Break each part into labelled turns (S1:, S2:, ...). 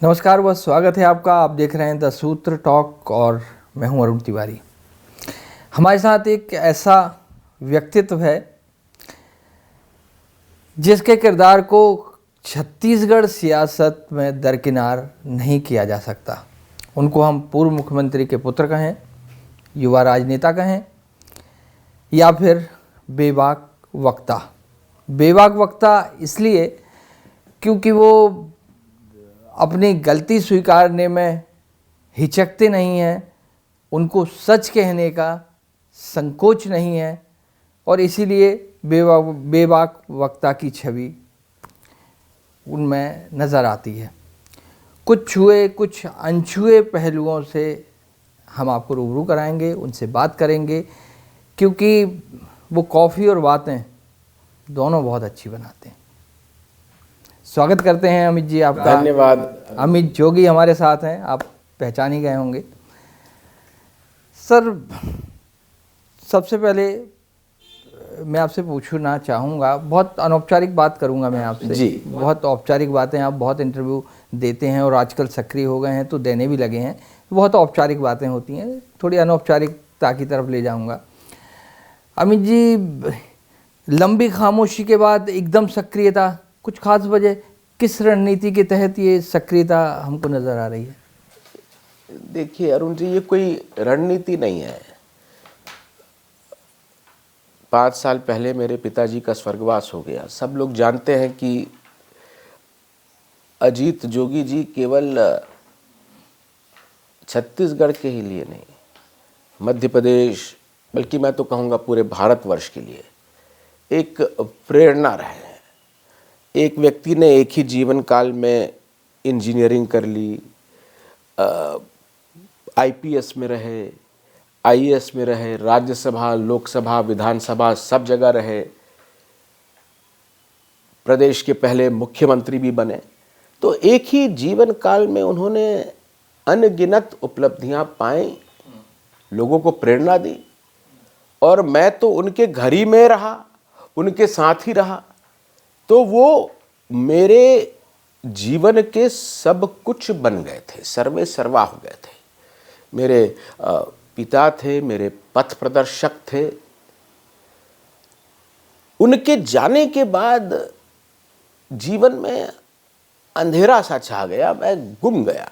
S1: नमस्कार, बहुत स्वागत है आपका। आप देख रहे हैं द सूत्र टॉक और मैं हूं अरुण तिवारी। हमारे साथ एक ऐसा व्यक्तित्व है जिसके किरदार को छत्तीसगढ़ सियासत में दरकिनार नहीं किया जा सकता। उनको हम पूर्व मुख्यमंत्री के पुत्र कहें, युवा राजनेता कहें या फिर बेबाक वक्ता। बेबाक वक्ता इसलिए क्योंकि वो अपनी गलती स्वीकारने में हिचकते नहीं हैं, उनको सच कहने का संकोच नहीं है और इसीलिए बेबाक वक्ता की छवि उनमें नज़र आती है। कुछ छुए कुछ अनछुए पहलुओं से हम आपको रूबरू कराएंगे, उनसे बात करेंगे, क्योंकि वो कॉफ़ी और बातें दोनों बहुत अच्छी बनाते हैं। स्वागत करते हैं अमित जी आपका।
S2: धन्यवाद।
S1: अमित जोगी हमारे साथ हैं, आप पहचान ही गए होंगे। सर, सबसे पहले मैं आपसे पूछना चाहूँगा, बहुत अनौपचारिक बात करूँगा मैं आपसे
S2: जी।
S1: बहुत औपचारिक बातें, आप बहुत इंटरव्यू देते हैं और आजकल सक्रिय हो गए हैं तो देने भी लगे हैं। बहुत औपचारिक बातें होती हैं, थोड़ी अनौपचारिकता की तरफ ले जाऊँगा। अमित जी, लंबी खामोशी के बाद एकदम सक्रियता, कुछ खास वजह? किस रणनीति के तहत ये सक्रियता हमको नज़र आ रही है?
S2: देखिए अरुण जी, ये कोई रणनीति नहीं है। 5 साल पहले मेरे पिताजी का स्वर्गवास हो गया। सब लोग जानते हैं कि अजीत जोगी जी केवल छत्तीसगढ़ के ही लिए नहीं, मध्य प्रदेश, बल्कि मैं तो कहूँगा पूरे भारतवर्ष के लिए एक प्रेरणा रहे हैं। एक व्यक्ति ने एक ही जीवन काल में इंजीनियरिंग कर ली, आईपीएस में रहे, आईएएस में रहे, राज्यसभा, लोकसभा, विधानसभा सब जगह रहे, प्रदेश के पहले मुख्यमंत्री भी बने। तो एक ही जीवन काल में उन्होंने अनगिनत उपलब्धियां पाई, लोगों को प्रेरणा दी और मैं तो उनके घर ही में रहा, उनके साथ ही रहा। तो वो मेरे जीवन के सब कुछ बन गए थे, सर्वे सर्वा हो गए थे। मेरे पिता थे, मेरे पथ प्रदर्शक थे। उनके जाने के बाद जीवन में अंधेरा सा छा गया, मैं गुम गया।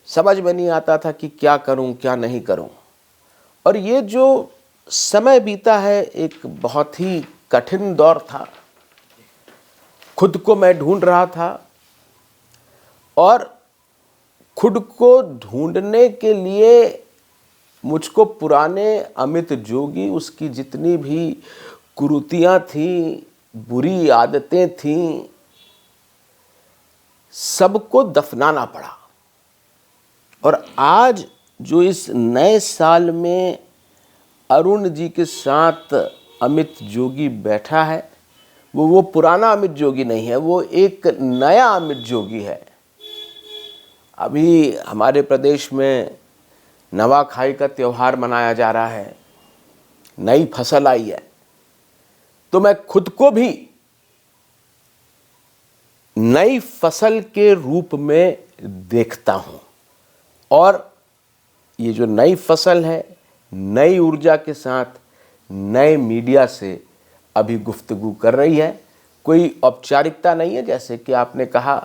S2: समझ में नहीं आता था कि क्या करूं क्या नहीं करूं। और ये जो समय बीता है, एक बहुत ही कठिन दौर था। खुद को मैं ढूंढ रहा था और खुद को ढूंढने के लिए मुझको पुराने अमित जोगी, उसकी जितनी भी कुरीतियां थीं, बुरी आदतें थीं, सबको दफनाना पड़ा। और आज जो इस नए साल में अरुण जी के साथ अमित जोगी बैठा है, वो पुराना अमित जोगी नहीं है, वो एक नया अमित जोगी है। अभी हमारे प्रदेश में नवाखाई का त्यौहार मनाया जा रहा है, नई फसल आई है, तो मैं खुद को भी नई फसल के रूप में देखता हूं। और ये जो नई फसल है, नई ऊर्जा के साथ नए मीडिया से अभी गुफ्तगू कर रही है। कोई औपचारिकता नहीं है, जैसे कि आपने कहा,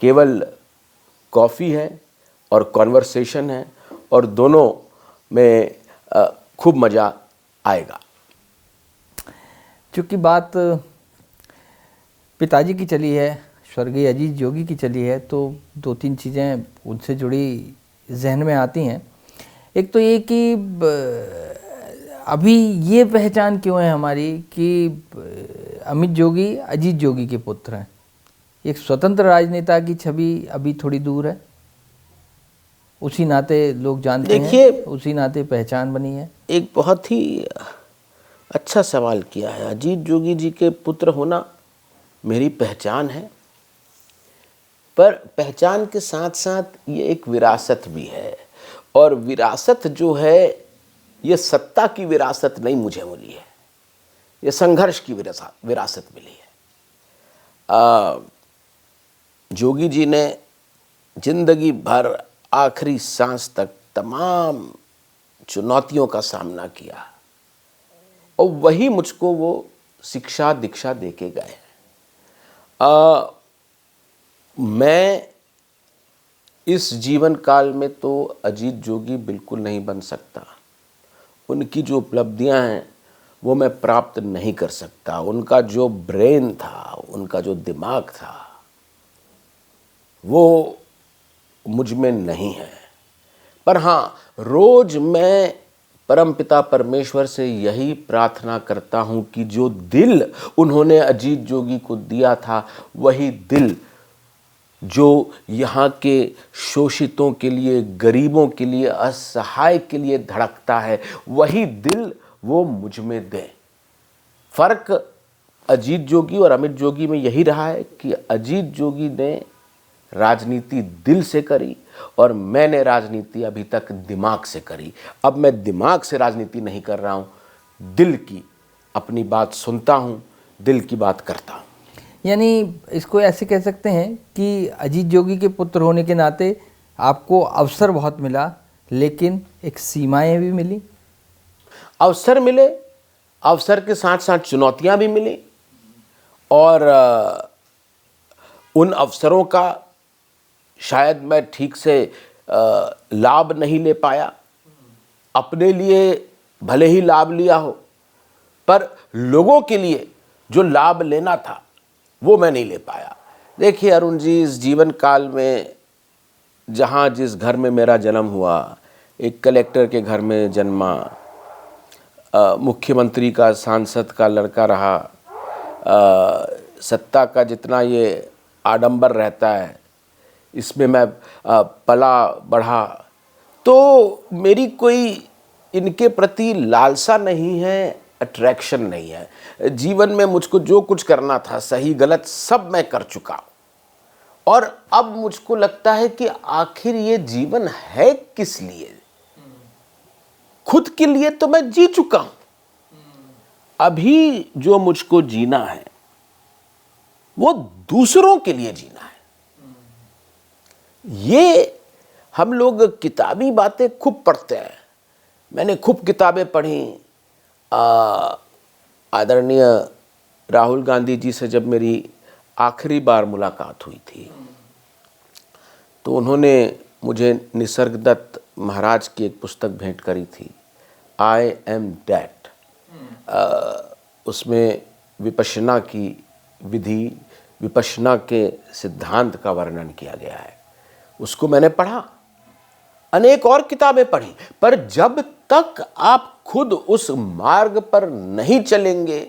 S2: केवल कॉफ़ी है और कॉन्वर्सेशन है और दोनों में खूब मज़ा आएगा।
S1: चूँकि बात पिताजी की चली है, स्वर्गीय अजीत जोगी की चली है, तो 2-3 चीज़ें उनसे जुड़ी जहन में आती हैं। एक तो ये कि अभी ये पहचान क्यों है हमारी कि अमित जोगी अजीत जोगी के पुत्र हैं। एक स्वतंत्र राजनेता की छवि अभी थोड़ी दूर है, उसी नाते लोग जानते हैं, उसी नाते पहचान बनी है।
S2: एक बहुत ही अच्छा सवाल किया है। अजीत जोगी जी के पुत्र होना मेरी पहचान है, पर पहचान के साथ साथ ये एक विरासत भी है। और विरासत जो है, ये सत्ता की विरासत नहीं मुझे मिली है, ये संघर्ष की विरासत मिली है। जोगी जी ने जिंदगी भर आखिरी सांस तक तमाम चुनौतियों का सामना किया और वही मुझको वो शिक्षा दीक्षा देके गए। मैं इस जीवन काल में तो अजीत जोगी बिल्कुल नहीं बन सकता। उनकी जो उपलब्धियां हैं वो मैं प्राप्त नहीं कर सकता। उनका जो ब्रेन था, उनका जो दिमाग था, वो मुझ में नहीं है। पर हाँ, रोज मैं परमपिता परमेश्वर से यही प्रार्थना करता हूँ कि जो दिल उन्होंने अजीत जोगी को दिया था, वही दिल जो यहाँ के शोषितों के लिए, गरीबों के लिए, असहाय के लिए धड़कता है, वही दिल वो मुझ में दे। फर्क अजीत जोगी और अमित जोगी में यही रहा है कि अजीत जोगी ने राजनीति दिल से करी और मैंने राजनीति अभी तक दिमाग से करी। अब मैं दिमाग से राजनीति नहीं कर रहा हूँ, दिल की अपनी बात सुनता हूँ, दिल की बात करता हूँ।
S1: यानी इसको ऐसे कह सकते हैं कि अजीत जोगी के पुत्र होने के नाते आपको अवसर बहुत मिला, लेकिन एक सीमाएं भी मिली।
S2: अवसर मिले, अवसर के साथ साथ चुनौतियां भी मिली और उन अवसरों का शायद मैं ठीक से लाभ नहीं ले पाया। अपने लिए भले ही लाभ लिया हो, पर लोगों के लिए जो लाभ लेना था वो मैं नहीं ले पाया। देखिए अरुण जी, इस जीवन काल में जहाँ जिस घर में मेरा जन्म हुआ, एक कलेक्टर के घर में जन्मा, मुख्यमंत्री का, सांसद का लड़का रहा, सत्ता का जितना ये आडंबर रहता है इसमें मैं पला बढ़ा, तो मेरी कोई इनके प्रति लालसा नहीं है, अट्रैक्शन नहीं है। जीवन में मुझको जो कुछ करना था, सही गलत सब मैं कर चुका और अब मुझको लगता है कि आखिर ये जीवन है किस लिए। खुद के लिए तो मैं जी चुका हूं, अभी जो मुझको जीना है वो दूसरों के लिए जीना है। ये हम लोग किताबी बातें खूब पढ़ते हैं। मैंने खूब किताबें पढ़ी। आदरणीय राहुल गांधी जी से जब मेरी आखिरी बार मुलाकात हुई थी तो उन्होंने मुझे निसर्गदत्त महाराज की एक पुस्तक भेंट करी थी, आई एम डैट। उसमें विपश्यना की विधि, विपश्यना के सिद्धांत का वर्णन किया गया है। उसको मैंने पढ़ा, अनेक और किताबें पढ़ी, पर जब तक आप खुद उस मार्ग पर नहीं चलेंगे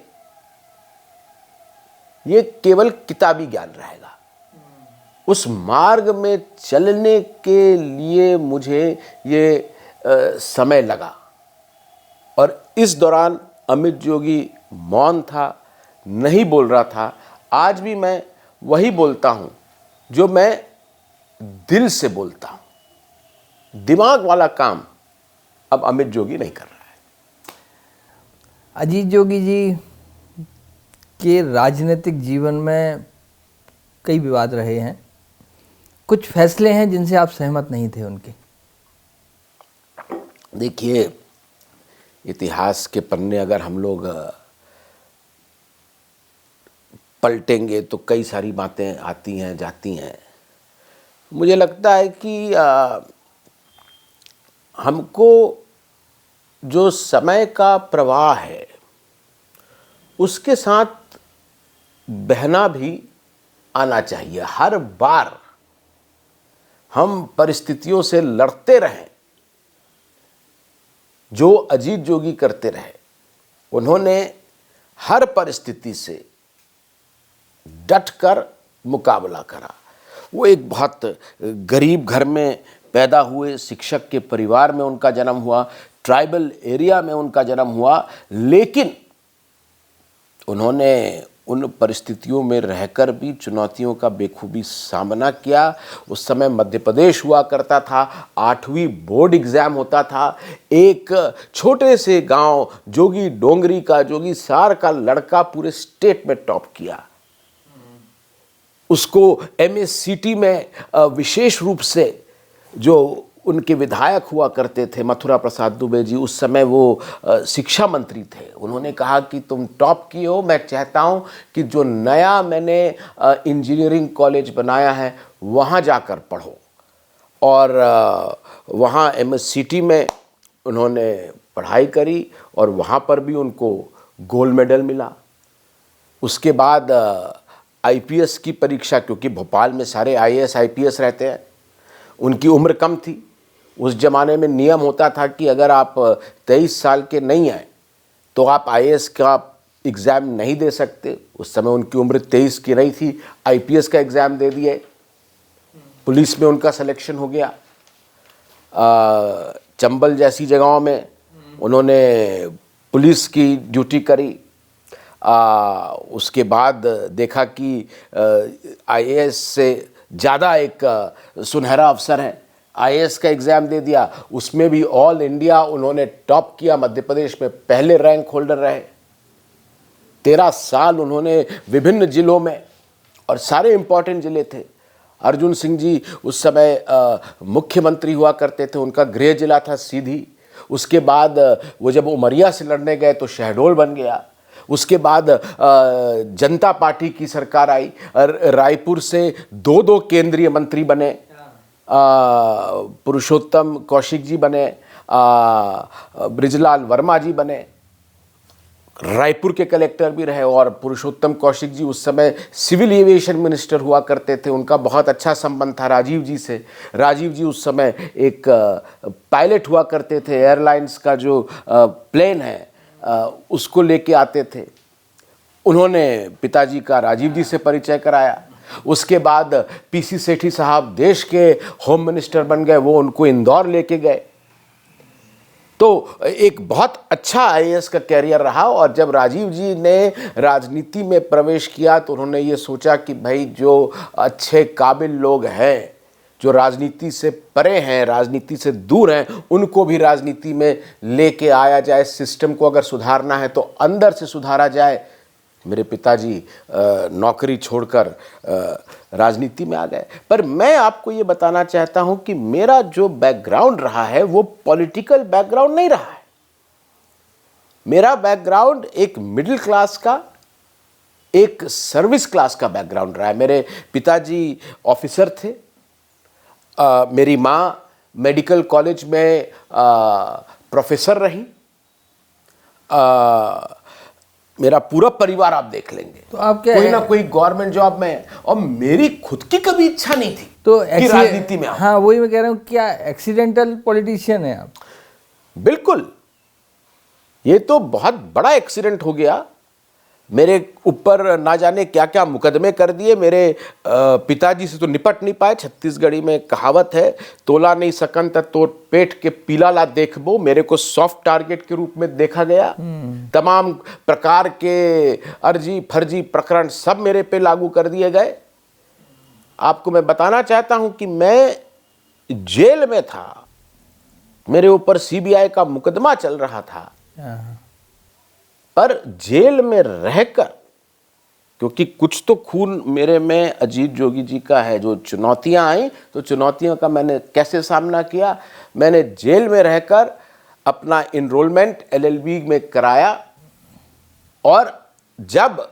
S2: ये केवल किताबी ज्ञान रहेगा। उस मार्ग में चलने के लिए मुझे ये समय लगा और इस दौरान अमित जोगी मौन था, नहीं बोल रहा था। आज भी मैं वही बोलता हूं जो मैं दिल से बोलता हूं। दिमाग वाला काम अब अमित जोगी नहीं कर रहा है।
S1: अजीत जोगी जी के राजनीतिक जीवन में कई विवाद रहे हैं, कुछ फैसले हैं जिनसे आप सहमत नहीं थे उनके।
S2: देखिए, इतिहास के पन्ने अगर हम लोग पलटेंगे तो कई सारी बातें आती हैं जाती हैं। मुझे लगता है कि हमको जो समय का प्रवाह है उसके साथ बहना भी आना चाहिए। हर बार हम परिस्थितियों से लड़ते रहें जो अजीत जोगी करते रहे। उन्होंने हर परिस्थिति से डटकर मुकाबला करा। वो एक बहुत गरीब घर में पैदा हुए, शिक्षक के परिवार में उनका जन्म हुआ, ट्राइबल एरिया में उनका जन्म हुआ, लेकिन उन्होंने उन परिस्थितियों में रहकर भी चुनौतियों का बेखूबी सामना किया। उस समय मध्य प्रदेश हुआ करता था, 8वीं बोर्ड एग्जाम होता था। एक छोटे से गांव जोगी डोंगरी का, जोगी सार का लड़का पूरे स्टेट में टॉप किया। उसको MACT में विशेष रूप से जो उनके विधायक हुआ करते थे मथुरा प्रसाद दुबे जी, उस समय वो शिक्षा मंत्री थे, उन्होंने कहा कि तुम टॉप किए हो, मैं चाहता हूँ कि जो नया मैंने इंजीनियरिंग कॉलेज बनाया है वहाँ जाकर पढ़ो। और वहाँ MSCT में उन्होंने पढ़ाई करी और वहाँ पर भी उनको गोल्ड मेडल मिला। उसके बाद IPS की परीक्षा, क्योंकि भोपाल में सारे IAS IPS रहते हैं, उनकी उम्र कम थी। उस ज़माने में नियम होता था कि अगर आप 23 साल के नहीं आए तो आप IAS का एग्ज़ाम नहीं दे सकते। उस समय उनकी उम्र 23 की नहीं थी, IPS का एग्ज़ाम दे दिए, पुलिस में उनका सिलेक्शन हो गया। चंबल जैसी जगहों में उन्होंने पुलिस की ड्यूटी करी। उसके बाद देखा कि IAS से ज़्यादा एक सुनहरा अवसर है, IAS का एग्ज़ाम दे दिया, उसमें भी ऑल इंडिया उन्होंने टॉप किया, मध्य प्रदेश में पहले रैंक होल्डर रहे। 13 साल उन्होंने विभिन्न जिलों में, और सारे इम्पोर्टेंट ज़िले थे। अर्जुन सिंह जी उस समय मुख्यमंत्री हुआ करते थे, उनका गृह जिला था सीधी। उसके बाद वो जब उमरिया से लड़ने गए तो शहडोल बन गया। उसके बाद जनता पार्टी की सरकार आई, रायपुर से 2 केंद्रीय मंत्री बने, पुरुषोत्तम कौशिक जी बने, ब्रिजलाल वर्मा जी बने, रायपुर के कलेक्टर भी रहे। और पुरुषोत्तम कौशिक जी उस समय सिविल एविएशन मिनिस्टर हुआ करते थे, उनका बहुत अच्छा संबंध था राजीव जी से। राजीव जी उस समय एक पायलट हुआ करते थे, एयरलाइंस का जो प्लेन है उसको लेके आते थे। उन्होंने पिताजी का राजीव जी से परिचय कराया। उसके बाद PC सेठी साहब देश के होम मिनिस्टर बन गए, वो उनको इंदौर लेके गए। तो एक बहुत अच्छा IAS का कैरियर रहा। और जब राजीव जी ने राजनीति में प्रवेश किया तो उन्होंने ये सोचा कि भाई जो अच्छे काबिल लोग हैं, जो राजनीति से परे हैं, राजनीति से दूर हैं, उनको भी राजनीति में लेके आया जाए। सिस्टम को अगर सुधारना है तो अंदर से सुधारा जाए। मेरे पिताजी नौकरी छोड़कर राजनीति में आ गए। पर मैं आपको ये बताना चाहता हूं कि मेरा जो बैकग्राउंड रहा है वो पॉलिटिकल बैकग्राउंड नहीं रहा है। मेरा बैकग्राउंड एक मिडिल क्लास का, एक सर्विस क्लास का बैकग्राउंड रहा है। मेरे पिताजी ऑफिसर थे, मेरी माँ मेडिकल कॉलेज में प्रोफेसर रही, मेरा पूरा परिवार आप देख लेंगे
S1: तो आप क्या
S2: कोई ना कोई गवर्नमेंट जॉब में है। और मेरी खुद की कभी इच्छा नहीं थी
S1: तो
S2: कि राजनीति में आऊं।
S1: हाँ, वही मैं कह रहा हूँ, क्या एक्सीडेंटल पॉलिटिशियन है आप?
S2: बिल्कुल, ये तो बहुत बड़ा एक्सीडेंट हो गया। मेरे ऊपर ना जाने क्या क्या मुकदमे कर दिए। मेरे पिताजी से तो निपट नहीं पाए। छत्तीसगढ़ी में कहावत है, तोला नहीं सकन त तो पेट के पीला ला देखबो। मेरे को सॉफ्ट टारगेट के रूप में देखा गया। तमाम प्रकार के अर्जी फर्जी प्रकरण सब मेरे पे लागू कर दिए गए। आपको मैं बताना चाहता हूं कि मैं जेल में था, मेरे ऊपर CBI का मुकदमा चल रहा था। पर जेल में रहकर, क्योंकि कुछ तो खून मेरे में अजीत जोगी जी का है, जो चुनौतियां आई तो चुनौतियों का मैंने कैसे सामना किया। मैंने जेल में रहकर अपना इनरोलमेंट LLB में कराया। और जब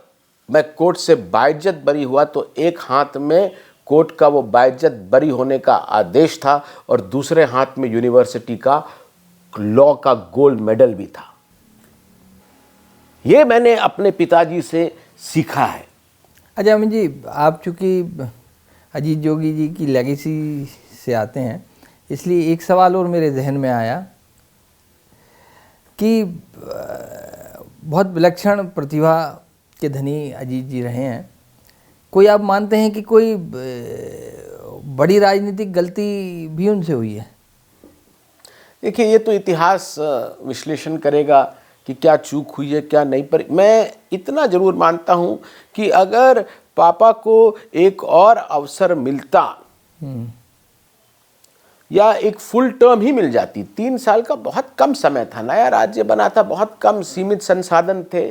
S2: मैं कोर्ट से बाइज्जत बरी हुआ तो एक हाथ में कोर्ट का वो बाइज्जत बरी होने का आदेश था और दूसरे हाथ में यूनिवर्सिटी का लॉ का गोल्ड मेडल भी था। ये मैंने अपने पिताजी से सीखा है।
S1: अच्छा अमित जी, आप चूँकि अजीत जोगी जी की लेगेसी से आते हैं, इसलिए एक सवाल और मेरे जहन में आया कि बहुत विलक्षण प्रतिभा के धनी अजीत जी रहे हैं। कोई आप मानते हैं कि कोई बड़ी राजनीतिक गलती भी उनसे हुई है?
S2: देखिए, ये तो इतिहास विश्लेषण करेगा कि क्या चूक हुई है क्या नहीं। पर मैं इतना जरूर मानता हूं कि अगर पापा को एक और अवसर मिलता या एक फुल टर्म ही मिल जाती, 3 साल का बहुत कम समय था, नया राज्य बना था, बहुत कम सीमित संसाधन थे,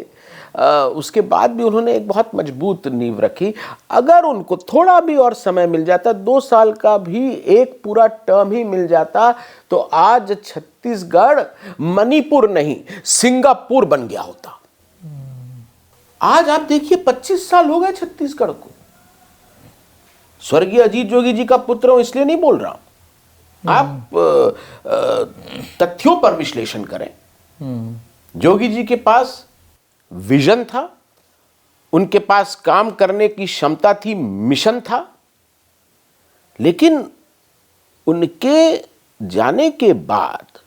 S2: उसके बाद भी उन्होंने एक बहुत मजबूत नींव रखी। अगर उनको थोड़ा भी और समय मिल जाता, 2 साल का भी एक पूरा टर्म ही मिल जाता, तो आज छत्तीसगढ़ मणिपुर नहीं सिंगापुर बन गया होता। आज आप देखिए 25 साल हो गए छत्तीसगढ़ को। स्वर्गीय अजीत जोगी जी का पुत्र हूं इसलिए नहीं बोल रहा हूं, आप तथ्यों पर विश्लेषण करें। जोगी जी के पास विजन था, उनके पास काम करने की क्षमता थी, मिशन था, लेकिन उनके जाने के बाद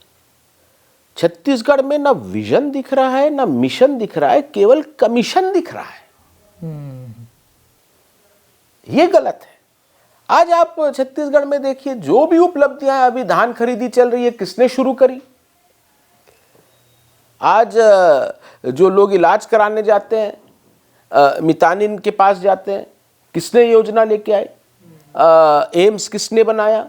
S2: छत्तीसगढ़ में ना विजन दिख रहा है, ना मिशन दिख रहा है, केवल कमीशन दिख रहा है। यह गलत है। आज आप छत्तीसगढ़ में देखिए, जो भी उपलब्धियां अभी धान खरीदी चल रही है, किसने शुरू करी? आज जो लोग इलाज कराने जाते हैं, मितानिन के पास जाते हैं, किसने योजना लेके आए? एम्स किसने बनाया?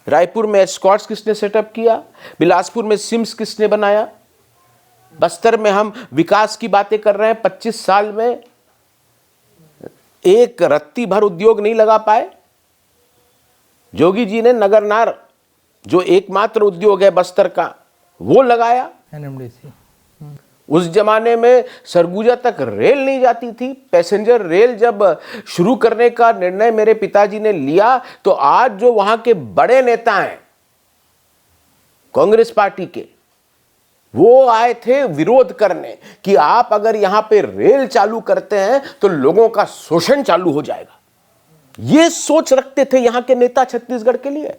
S2: रायपुर में एस्कॉट्स किसने सेटअप किया? बिलासपुर में सिम्स किसने बनाया? बस्तर में हम विकास की बातें कर रहे हैं, 25 साल में एक रत्ती भर उद्योग नहीं लगा पाए। जोगी जी ने नगरनार, जो एकमात्र उद्योग है बस्तर का, वो लगाया।
S1: NMDC।
S2: उस जमाने में सरगुजा तक रेल नहीं जाती थी। पैसेंजर रेल जब शुरू करने का निर्णय मेरे पिताजी ने लिया, तो आज जो वहां के बड़े नेता हैं कांग्रेस पार्टी के, वो आए थे विरोध करने कि आप अगर यहां पे रेल चालू करते हैं तो लोगों का शोषण चालू हो जाएगा। ये सोच रखते थे यहां के नेता छत्तीसगढ़ के लिए।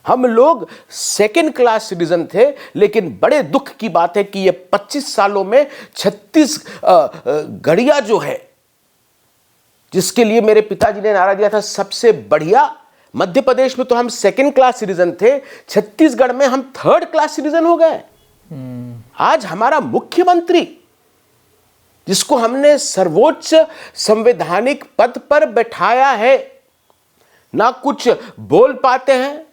S2: हम लोग सेकेंड क्लास सिटीजन थे, लेकिन बड़े दुख की बात है कि ये 25 सालों में छत्तीसगढ़िया जो है, जिसके लिए मेरे पिताजी ने नारा दिया था सबसे बढ़िया, मध्य प्रदेश में तो हम सेकेंड क्लास सिटीजन थे, छत्तीसगढ़ में हम थर्ड क्लास सिटीजन हो गए। आज हमारा मुख्यमंत्री, जिसको हमने सर्वोच्च संवैधानिक पद पर बैठाया है, ना कुछ बोल पाते हैं,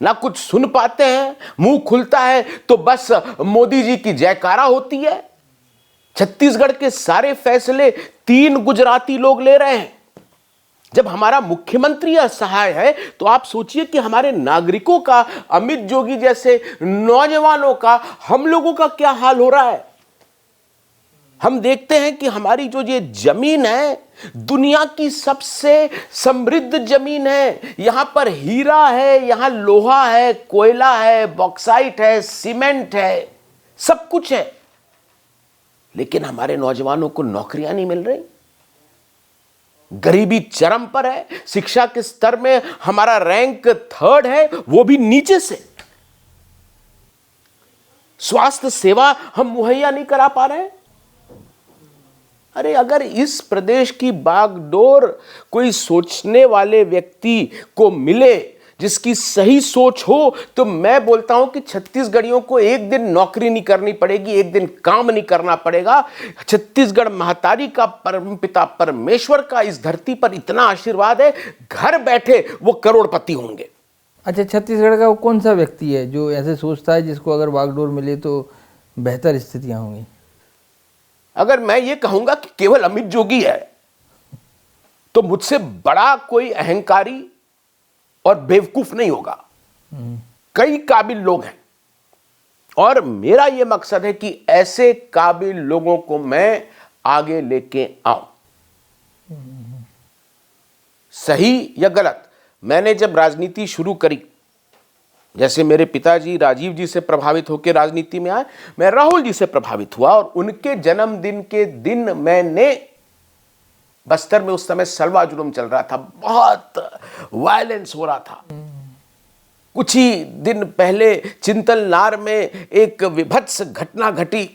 S2: ना कुछ सुन पाते हैं। मुंह खुलता है तो बस मोदी जी की जयकारा होती है। छत्तीसगढ़ के सारे फैसले 3 गुजराती लोग ले रहे हैं। जब हमारा मुख्यमंत्री असहाय है, तो आप सोचिए कि हमारे नागरिकों का, अमित जोगी जैसे नौजवानों का, हम लोगों का क्या हाल हो रहा है। हम देखते हैं कि हमारी जो ये जमीन है, दुनिया की सबसे समृद्ध जमीन है। यहां पर हीरा है, यहां लोहा है, कोयला है, बॉक्साइट है, सीमेंट है, सब कुछ है, लेकिन हमारे नौजवानों को नौकरियां नहीं मिल रही। गरीबी चरम पर है। शिक्षा के स्तर में हमारा रैंक 3rd है, वो भी नीचे से। स्वास्थ्य सेवा हम मुहैया नहीं करा पा रहे हैं। अरे अगर इस प्रदेश की बागडोर कोई सोचने वाले व्यक्ति को मिले, जिसकी सही सोच हो, तो मैं बोलता हूं कि छत्तीसगढ़ियों को एक दिन नौकरी नहीं करनी पड़ेगी, एक दिन काम नहीं करना पड़ेगा। छत्तीसगढ़ महतारी का, परमपिता परमेश्वर का इस धरती पर इतना आशीर्वाद है, घर बैठे वो करोड़पति होंगे।
S1: अच्छा, छत्तीसगढ़ का वो कौन सा व्यक्ति है जो ऐसे सोचता है जिसको अगर बागडोर मिले तो बेहतर स्थितियां होंगी?
S2: अगर मैं ये कहूंगा कि केवल अमित जोगी है, तो मुझसे बड़ा कोई अहंकारी और बेवकूफ नहीं होगा। कई काबिल लोग हैं, और मेरा यह मकसद है कि ऐसे काबिल लोगों को मैं आगे लेके आऊं। सही या गलत, मैंने जब राजनीति शुरू करी, जैसे मेरे पिताजी राजीव जी से प्रभावित होकर राजनीति में आए, मैं राहुल जी से प्रभावित हुआ, और उनके जन्मदिन के दिन मैंने बस्तर में, उस समय सलवा जुलूम चल रहा था, बहुत वायलेंस हो रहा था। कुछ ही दिन पहले चिंतलनार में एक विभत्स घटना घटी।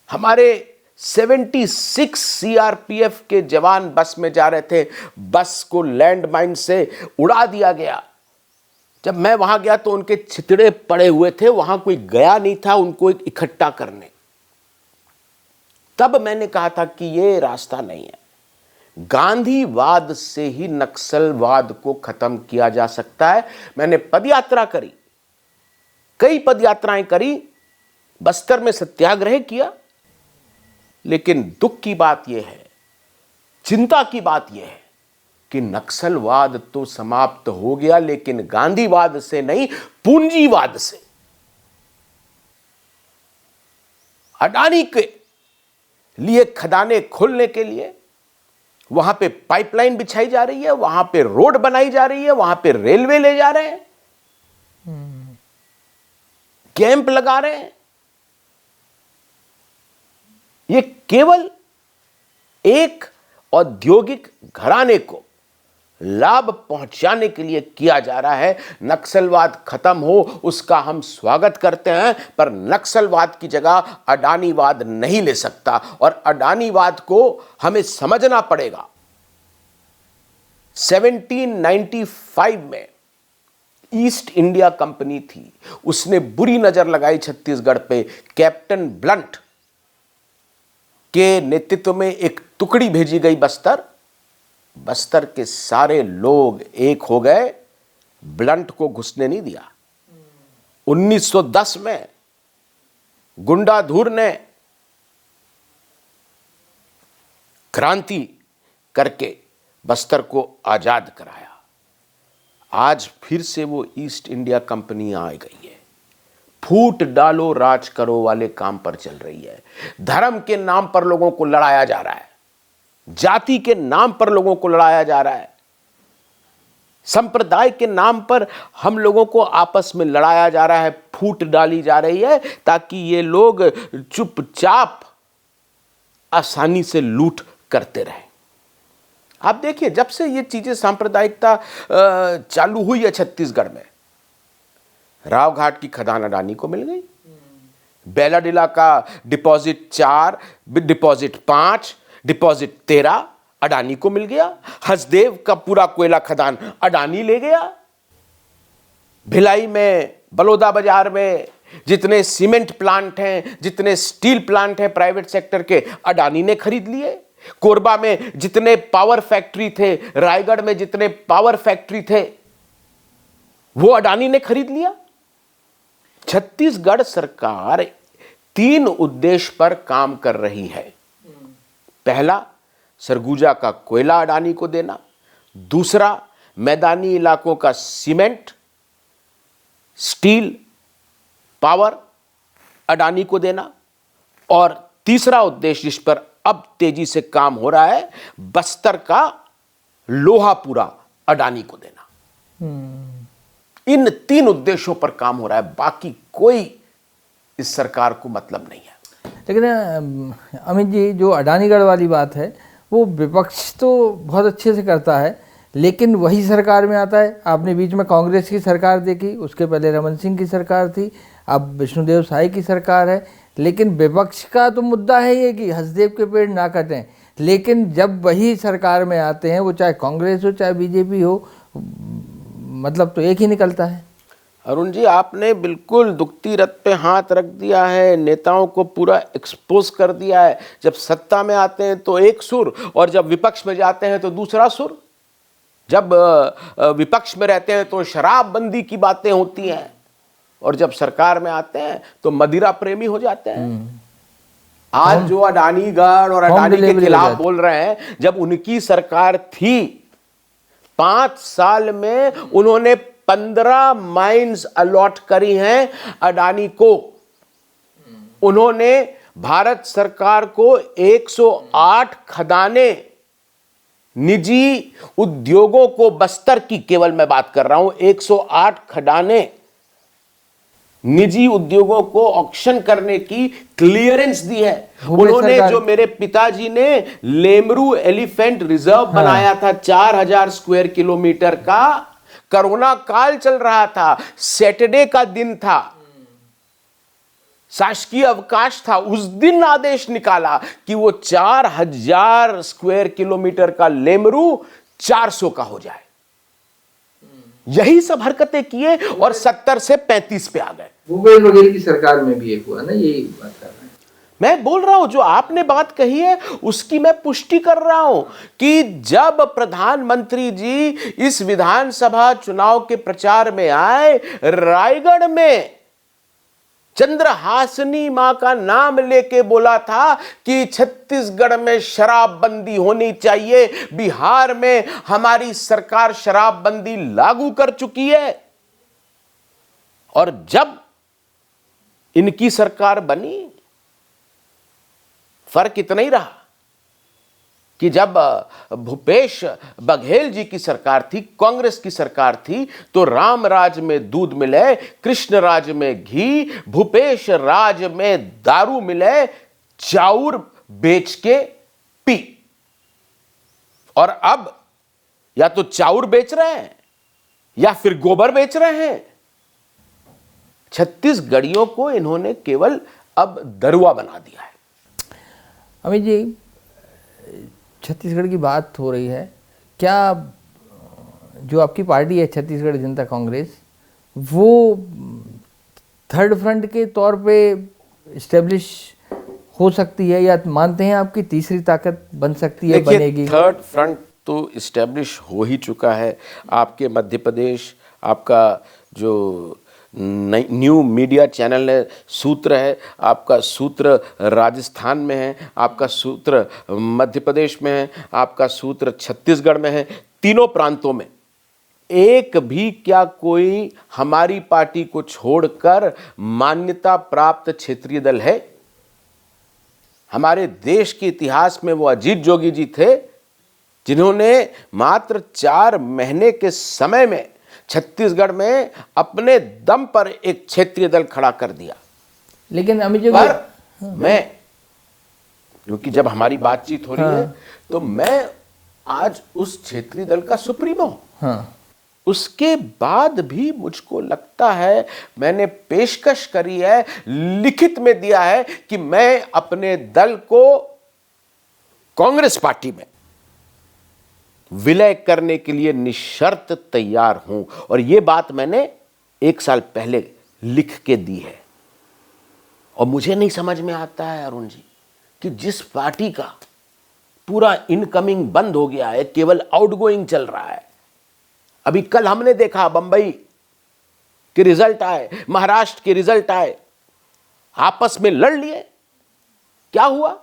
S2: हमारे 76 सीआरपीएफ के जवान बस में जा रहे थे, बस को लैंडमाइन से उड़ा दिया गया। जब मैं वहां गया तो उनके छितड़े पड़े हुए थे, वहां कोई गया नहीं था उनको इकट्ठा करने। तब मैंने कहा था कि ये रास्ता नहीं है। गांधीवाद से ही नक्सलवाद को खत्म किया जा सकता है। मैंने पदयात्रा करी, कई पदयात्राएं करी, बस्तर में सत्याग्रह किया, लेकिन दुख की बात यह है, चिंता की बात यह है कि नक्सलवाद तो समाप्त हो गया, लेकिन गांधीवाद से नहीं, पूंजीवाद से। अडानी के लिए खदानें खोलने के लिए वहां पे पाइपलाइन बिछाई जा रही है, वहां पे रोड बनाई जा रही है, वहां पे रेलवे ले जा रहे हैं, कैंप लगा रहे हैं। ये केवल एक औद्योगिक घराने को लाभ पहुंचाने के लिए किया जा रहा है। नक्सलवाद खत्म हो उसका हम स्वागत करते हैं, पर नक्सलवाद की जगह अडानीवाद नहीं ले सकता, और अडानीवाद को हमें समझना पड़ेगा। 1795 में ईस्ट इंडिया कंपनी थी, उसने बुरी नजर लगाई छत्तीसगढ़ पे। कैप्टन ब्लंट के नेतृत्व में एक टुकड़ी भेजी गई बस्तर। बस्तर के सारे लोग एक हो गए, ब्लंट को घुसने नहीं दिया। 1910 में गुंडाधुर ने क्रांति करके बस्तर को आजाद कराया। आज फिर से वो ईस्ट इंडिया कंपनी आ गई है, फूट डालो राज करो वाले काम पर चल रही है। धर्म के नाम पर लोगों को लड़ाया जा रहा है, जाति के नाम पर लोगों को लड़ाया जा रहा है, संप्रदाय के नाम पर हम लोगों को आपस में लड़ाया जा रहा है, फूट डाली जा रही है, ताकि ये लोग चुपचाप आसानी से लूट करते रहें। आप देखिए, जब से ये चीजें सांप्रदायिकता चालू हुई है छत्तीसगढ़ में, रावघाट की खदान अडानी को मिल गई, बेलाडिला का डिपॉजिट 4, डिपॉजिट 5, डिपॉजिट 13 अडानी को मिल गया। हसदेव का पूरा कोयला खदान अडानी ले गया। भिलाई में, बलौदा बाजार में जितने सीमेंट प्लांट हैं, जितने स्टील प्लांट हैं प्राइवेट सेक्टर के, अडानी ने खरीद लिए। कोरबा में जितने पावर फैक्ट्री थे, रायगढ़ में जितने पावर फैक्ट्री थे, वो अडानी ने खरीद लिया। छत्तीसगढ़ सरकार 3 उद्देश्य पर काम कर रही है। पहला, सरगुजा का कोयला अडानी को देना। दूसरा, मैदानी इलाकों का सीमेंट, स्टील, पावर अडानी को देना। और तीसरा उद्देश्य जिस पर अब तेजी से काम हो रहा है, बस्तर का लोहा पूरा अडानी को देना। इन 3 उद्देश्यों पर काम हो रहा है, बाकी कोई इस सरकार को मतलब नहीं है।
S1: लेकिन अमित जी, जो अडानीगढ़ वाली बात है, वो विपक्ष तो बहुत अच्छे से करता है, लेकिन वही सरकार में आता है। आपने बीच में कांग्रेस की सरकार देखी, उसके पहले रमन सिंह की सरकार थी, अब विष्णुदेव साय की सरकार है। लेकिन विपक्ष का तो मुद्दा है ये कि हसदेव के पेड़ ना कटें, लेकिन जब वही सरकार में आते हैं, वो चाहे कांग्रेस हो चाहे बीजेपी हो, मतलब तो एक ही निकलता है।
S2: अरुण जी, आपने बिल्कुल दुखती रथ पे हाथ रख दिया है, नेताओं को पूरा एक्सपोज कर दिया है। जब सत्ता में आते हैं तो एक सुर, और जब विपक्ष में जाते हैं तो दूसरा सुर। जब विपक्ष में रहते हैं तो शराबबंदी की बातें होती हैं, और जब सरकार में आते हैं तो मदिरा प्रेमी हो जाते हैं। आज जो अडानीगढ़ और अडानी के खिलाफ बोल रहे हैं, जब उनकी सरकार थी, 5 साल में उन्होंने 15 माइंस अलॉट करी हैं अडानी को। उन्होंने भारत सरकार को 108 खदानें निजी उद्योगों को, बस्तर की केवल मैं बात कर रहा हूं, 108 खदानें निजी उद्योगों को ऑक्शन करने की क्लियरेंस दी है। उन्होंने, जो मेरे पिताजी ने लेमरू एलिफेंट रिजर्व बनाया था 4000 स्क्वायर किलोमीटर का, कोरोना काल चल रहा था, सैटरडे का दिन था, शासकीय अवकाश था, उस दिन आदेश निकाला कि वो 4000 स्क्वायर किलोमीटर का लेमरू 400 का हो जाए। यही सब हरकतें किए और 70 से 35 पे आ गए।
S1: भूपेश बघेल की सरकार में भी एक हुआ ना, यही बात कर रहे हैं।
S2: मैं बोल रहा हूं, जो आपने बात कही है उसकी मैं पुष्टि कर रहा हूं कि जब प्रधानमंत्री जी इस विधानसभा चुनाव के प्रचार में आए, रायगढ़ में चंद्रहासिनी मां का नाम लेके बोला था कि छत्तीसगढ़ में शराबबंदी होनी चाहिए, बिहार में हमारी सरकार शराबबंदी लागू कर चुकी है। और जब इनकी सरकार बनी, फर्क इतना ही रहा कि जब भूपेश बघेल जी की सरकार थी, कांग्रेस की सरकार थी, तो राम राज में दूध मिले, कृष्ण राज में घी, भूपेश राज में दारू मिले, चाउर बेच के पी। और अब या तो चाउर बेच रहे हैं या फिर गोबर बेच रहे हैं। छत्तीसगढ़ियों को इन्होंने केवल अब दरुआ बना दिया है।
S1: अमित जी, छत्तीसगढ़ की बात हो रही है, क्या जो आपकी पार्टी है छत्तीसगढ़ जनता कांग्रेस, वो थर्ड फ्रंट के तौर पे इस्टेब्लिश हो सकती है, या मानते हैं आपकी तीसरी ताकत बन सकती है, बनेगी?
S2: थर्ड फ्रंट तो इस्टेब्लिश हो ही चुका है। आपके मध्य प्रदेश, आपका जो न्यू मीडिया चैनल ने सूत्र है, आपका सूत्र राजस्थान में है, आपका सूत्र मध्य प्रदेश में है, आपका सूत्र छत्तीसगढ़ में है। तीनों प्रांतों में एक भी क्या कोई हमारी पार्टी को छोड़कर मान्यता प्राप्त क्षेत्रीय दल है? हमारे देश के इतिहास में वो अजीत जोगी जी थे जिन्होंने मात्र 4 महीने के समय में छत्तीसगढ़ में अपने दम पर एक क्षेत्रीय दल खड़ा कर दिया।
S1: लेकिन अमित जी,
S2: पर मैं, क्योंकि जब हमारी बातचीत हो रही है तो मैं आज उस क्षेत्रीय दल का सुप्रीमो हूं।
S1: हाँ,
S2: उसके बाद भी मुझको लगता है, मैंने पेशकश करी है, लिखित में दिया है कि मैं अपने दल को कांग्रेस पार्टी में विलय करने के लिए निशर्त तैयार हूं। और यह बात मैंने 1 साल पहले लिख के दी है। और मुझे नहीं समझ में आता है अरुण जी कि जिस पार्टी का पूरा इनकमिंग बंद हो गया है, केवल आउटगोइंग चल रहा है। अभी कल हमने देखा बंबई के रिजल्ट आए, महाराष्ट्र के रिजल्ट आए, आपस में लड़ लिए। क्या हुआ?